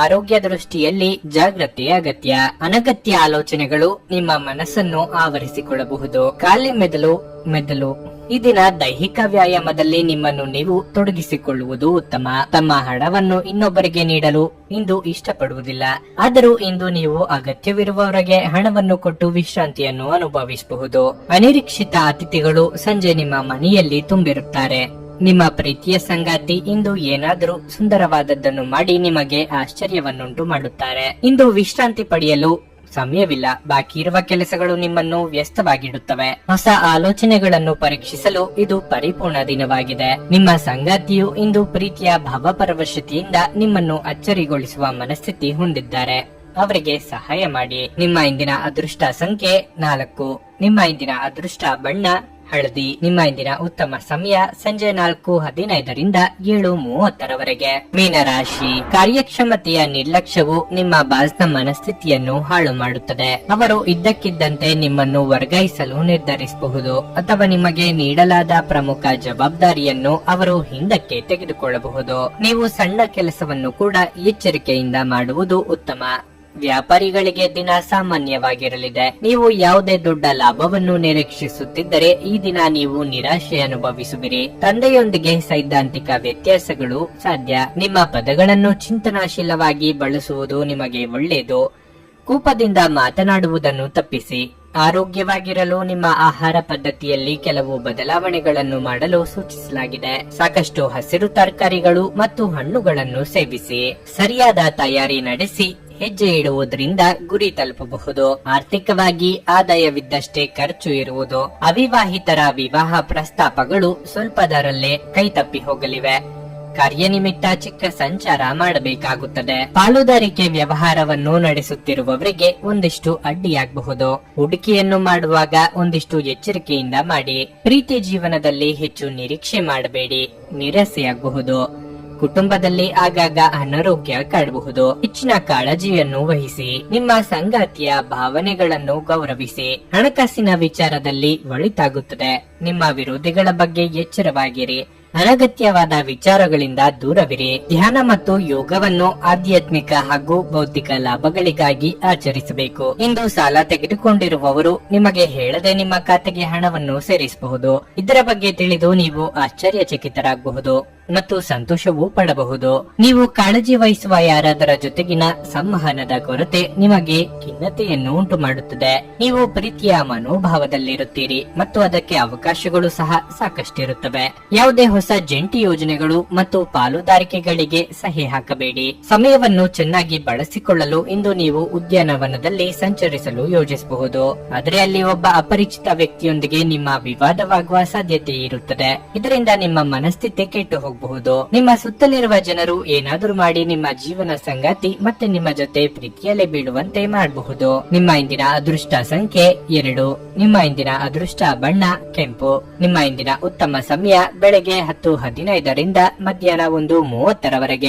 ಆರೋಗ್ಯ ದೃಷ್ಟಿಯಲ್ಲಿ ಜಾಗೃತಿ ಅಗತ್ಯ. ಅನಗತ್ಯ ಆಲೋಚನೆಗಳು ನಿಮ್ಮ ಮನಸ್ಸನ್ನು ಆವರಿಸಿಕೊಳ್ಳಬಹುದು. ಖಾಲಿ ಮೆದುಳು ಈ ದಿನ ದೈಹಿಕ ವ್ಯಾಯಾಮದಲ್ಲಿ ನಿಮ್ಮನ್ನು ನೀವು ತೊಡಗಿಸಿಕೊಳ್ಳುವುದು ಉತ್ತಮ. ತಮ್ಮ ಹಣವನ್ನು ಇನ್ನೊಬ್ಬರಿಗೆ ನೀಡಲು ಇಂದು ಇಷ್ಟಪಡುವುದಿಲ್ಲ. ಆದರೂ ಇಂದು ನೀವು ಅಗತ್ಯವಿರುವವರೆಗೆ ಹಣವನ್ನು ಕೊಟ್ಟು ವಿಶ್ರಾಂತಿಯನ್ನು ಅನುಭವಿಸಬಹುದು. ಅನಿರೀಕ್ಷಿತ ಅತಿಥಿಗಳು ಸಂಜೆ ನಿಮ್ಮ ಮನೆಯಲ್ಲಿ ತುಂಬಿರುತ್ತಾರೆ. ನಿಮ್ಮ ಪ್ರೀತಿಯ ಸಂಗಾತಿ ಇಂದು ಏನಾದರೂ ಸುಂದರವಾದದ್ದನ್ನು ಮಾಡಿ ನಿಮಗೆ ಆಶ್ಚರ್ಯವನ್ನುಂಟು ಮಾಡುತ್ತಾರೆ. ಇಂದು ವಿಶ್ರಾಂತಿ ಪಡೆಯಲು ಸಮಯವಿಲ್ಲ. ಬಾಕಿ ಇರುವ ಕೆಲಸಗಳು ನಿಮ್ಮನ್ನು ವ್ಯಸ್ತವಾಗಿಡುತ್ತವೆ. ಹೊಸ ಆಲೋಚನೆಗಳನ್ನು ಪರೀಕ್ಷಿಸಲು ಇದು ಪರಿಪೂರ್ಣ ದಿನವಾಗಿದೆ. ನಿಮ್ಮ ಸಂಗಾತಿಯು ಇಂದು ಪ್ರೀತಿಯ ಭಾವಪರವಶತೆಯಿಂದ ನಿಮ್ಮನ್ನು ಅಚ್ಚರಿಗೊಳಿಸುವ ಮನಸ್ಥಿತಿ ಹೊಂದಿದ್ದಾರೆ. ಅವರಿಗೆ ಸಹಾಯ ಮಾಡಿ. ನಿಮ್ಮ ಇಂದಿನ ಅದೃಷ್ಟ ಸಂಖ್ಯೆ 4. ನಿಮ್ಮ ಇಂದಿನ ಅದೃಷ್ಟ ಬಣ್ಣ ಹಳದಿ. ನಿಮ್ಮ ಇಂದಿನ ಉತ್ತಮ ಸಮಯ ಸಂಜೆ 4:15ರಿಂದ 7:30ರವರೆಗೆ. ಮೀನರಾಶಿ, ಕಾರ್ಯಕ್ಷಮತೆಯ ನಿರ್ಲಕ್ಷ್ಯವು ನಿಮ್ಮ ಬಾಸ್ನ ಮನಸ್ಥಿತಿಯನ್ನು ಹಾಳು ಮಾಡುತ್ತದೆ. ಅವರು ಇದ್ದಕ್ಕಿದ್ದಂತೆ ನಿಮ್ಮನ್ನು ವರ್ಗಾಯಿಸಲು ನಿರ್ಧರಿಸಬಹುದು ಅಥವಾ ನಿಮಗೆ ನೀಡಲಾದ ಪ್ರಮುಖ ಜವಾಬ್ದಾರಿಯನ್ನು ಅವರು ಹಿಂದಕ್ಕೆ ತೆಗೆದುಕೊಳ್ಳಬಹುದು. ನೀವು ಸಣ್ಣ ಕೆಲಸವನ್ನು ಕೂಡ ಎಚ್ಚರಿಕೆಯಿಂದ ಮಾಡುವುದು ಉತ್ತಮ. ವ್ಯಾಪಾರಿಗಳಿಗೆ ದಿನ ಸಾಮಾನ್ಯವಾಗಿರಲಿದೆ. ನೀವು ಯಾವುದೇ ದೊಡ್ಡ ಲಾಭವನ್ನು ನಿರೀಕ್ಷಿಸುತ್ತಿದ್ದರೆ ಈ ದಿನ ನೀವು ನಿರಾಶೆ ಅನುಭವಿಸುವಿರಿ. ತಂದೆಯೊಂದಿಗೆ ಸೈದ್ಧಾಂತಿಕ ವ್ಯತ್ಯಾಸಗಳು ಸಾಧ್ಯ. ನಿಮ್ಮ ಪದಗಳನ್ನು ಚಿಂತನಾಶೀಲವಾಗಿ ಬಳಸುವುದು ನಿಮಗೆ ಒಳ್ಳೆಯದು. ಕೋಪದಿಂದ ಮಾತನಾಡುವುದನ್ನು ತಪ್ಪಿಸಿ. ಆರೋಗ್ಯವಾಗಿರಲು ನಿಮ್ಮ ಆಹಾರ ಪದ್ಧತಿಯಲ್ಲಿ ಕೆಲವು ಬದಲಾವಣೆಗಳನ್ನು ಮಾಡಲು ಸೂಚಿಸಲಾಗಿದೆ. ಸಾಕಷ್ಟು ಹಸಿರು ತರಕಾರಿಗಳು ಮತ್ತು ಹಣ್ಣುಗಳನ್ನು ಸೇವಿಸಿ. ಸರಿಯಾದ ತಯಾರಿ ನಡೆಸಿ ಹೆಜ್ಜೆ ಇಡುವುದರಿಂದ ಗುರಿ ತಲುಪಬಹುದು. ಆರ್ಥಿಕವಾಗಿ ಆದಾಯವಿದ್ದಷ್ಟೇ ಖರ್ಚು ಇರುವುದು. ಅವಿವಾಹಿತರ ವಿವಾಹ ಪ್ರಸ್ತಾಪಗಳು ಸ್ವಲ್ಪದರಲ್ಲೇ ಕೈತಪ್ಪಿ ಹೋಗಲಿವೆ. ಕಾರ್ಯನಿಮಿತ್ತ ಚಿಕ್ಕ ಸಂಚಾರ ಮಾಡಬೇಕಾಗುತ್ತದೆ. ಪಾಲುದಾರಿಕೆ ವ್ಯವಹಾರವನ್ನು ನಡೆಸುತ್ತಿರುವವರಿಗೆ ಒಂದಿಷ್ಟು ಅಡ್ಡಿಯಾಗಬಹುದು. ಹೂಡಿಕೆಯನ್ನು ಮಾಡುವಾಗ ಒಂದಿಷ್ಟು ಎಚ್ಚರಿಕೆಯಿಂದ ಮಾಡಿ. ಪ್ರೀತಿ ಜೀವನದಲ್ಲಿ ಹೆಚ್ಚು ನಿರೀಕ್ಷೆ ಮಾಡಬೇಡಿ, ನಿರಾಸೆಯಾಗಬಹುದು. ಕುಟುಂಬದಲ್ಲಿ ಆಗಾಗ ಅನಾರೋಗ್ಯ ಕಾಡಬಹುದು. ಹೆಚ್ಚಿನ ಕಾಳಜಿಯನ್ನು ವಹಿಸಿ. ನಿಮ್ಮ ಸಂಗಾತಿಯ ಭಾವನೆಗಳನ್ನು ಗೌರವಿಸಿ. ಹಣಕಾಸಿನ ವಿಚಾರದಲ್ಲಿ ಒಳಿತಾಗುತ್ತದೆ. ನಿಮ್ಮ ವಿರೋಧಿಗಳ ಬಗ್ಗೆ ಎಚ್ಚರವಾಗಿರಿ. ಅನಗತ್ಯವಾದ ವಿಚಾರಗಳಿಂದ ದೂರವಿರಿ. ಧ್ಯಾನ ಮತ್ತು ಯೋಗವನ್ನು ಆಧ್ಯಾತ್ಮಿಕ ಹಾಗೂ ಬೌದ್ಧಿಕ ಲಾಭಗಳಿಗಾಗಿ ಆಚರಿಸಬೇಕು. ಇಂದು ಸಾಲ ತೆಗೆದುಕೊಂಡಿರುವವರು ನಿಮಗೆ ಹೇಳದೆ ನಿಮ್ಮ ಖಾತೆಗೆ ಹಣವನ್ನು ಸೇರಿಸಬಹುದು. ಇದರ ಬಗ್ಗೆ ತಿಳಿದು ನೀವು ಆಶ್ಚರ್ಯಚಕಿತರಾಗಬಹುದು ಮತ್ತು ಸಂತೋಷವೂ ಪಡಬಹುದು. ನೀವು ಕಾಳಜಿ ವಹಿಸುವ ಯಾರಾದರ ಜೊತೆಗಿನ ಸಂವಹನದ ಕೊರತೆ ನಿಮಗೆ ಖಿನ್ನತೆಯನ್ನು ಉಂಟು ಮಾಡುತ್ತದೆ. ನೀವು ಪ್ರೀತಿಯ ಮನೋಭಾವದಲ್ಲಿರುತ್ತೀರಿ ಮತ್ತು ಅದಕ್ಕೆ ಅವಕಾಶಗಳು ಸಹ ಸಾಕಷ್ಟಿರುತ್ತವೆ. ಯಾವುದೇ ಹೊಸ ಜಂಟಿ ಯೋಜನೆಗಳು ಮತ್ತು ಪಾಲುದಾರಿಕೆಗಳಿಗೆ ಸಹಿ ಹಾಕಬೇಡಿ. ಸಮಯವನ್ನು ಚೆನ್ನಾಗಿ ಬಳಸಿಕೊಳ್ಳಲು ಇಂದು ನೀವು ಉದ್ಯಾನವನದಲ್ಲಿ ಸಂಚರಿಸಲು ಯೋಜಿಸಬಹುದು. ಆದರೆ ಅಲ್ಲಿ ಒಬ್ಬ ಅಪರಿಚಿತ ವ್ಯಕ್ತಿಯೊಂದಿಗೆ ನಿಮ್ಮ ವಿವಾದವಾಗುವ ಸಾಧ್ಯತೆ ಇರುತ್ತದೆ. ಇದರಿಂದ ನಿಮ್ಮ ಮನಸ್ಥಿತಿ ಕೆಟ್ಟು ಹೋಗಬಹುದು. ನಿಮ್ಮ ಸುತ್ತಲಿರುವ ಜನರು ಏನಾದರೂ ಮಾಡಿ ನಿಮ್ಮ ಜೀವನ ಸಂಗಾತಿ ಮತ್ತೆ ನಿಮ್ಮ ಜೊತೆ ಪ್ರೀತಿಯಲ್ಲೇ ಬೀಳುವಂತೆ ಮಾಡಬಹುದು. ನಿಮ್ಮ ಇಂದಿನ ಅದೃಷ್ಟ ಸಂಖ್ಯೆ 2. ನಿಮ್ಮ ಇಂದಿನ ಅದೃಷ್ಟ ಬಣ್ಣ ಕೆಂಪು. ನಿಮ್ಮ ಇಂದಿನ ಉತ್ತಮ ಸಮಯ ಬೆಳಗ್ಗೆ 10:15ರಿಂದ ಮಧ್ಯಾಹ್ನ 1:30ರವರೆಗೆ.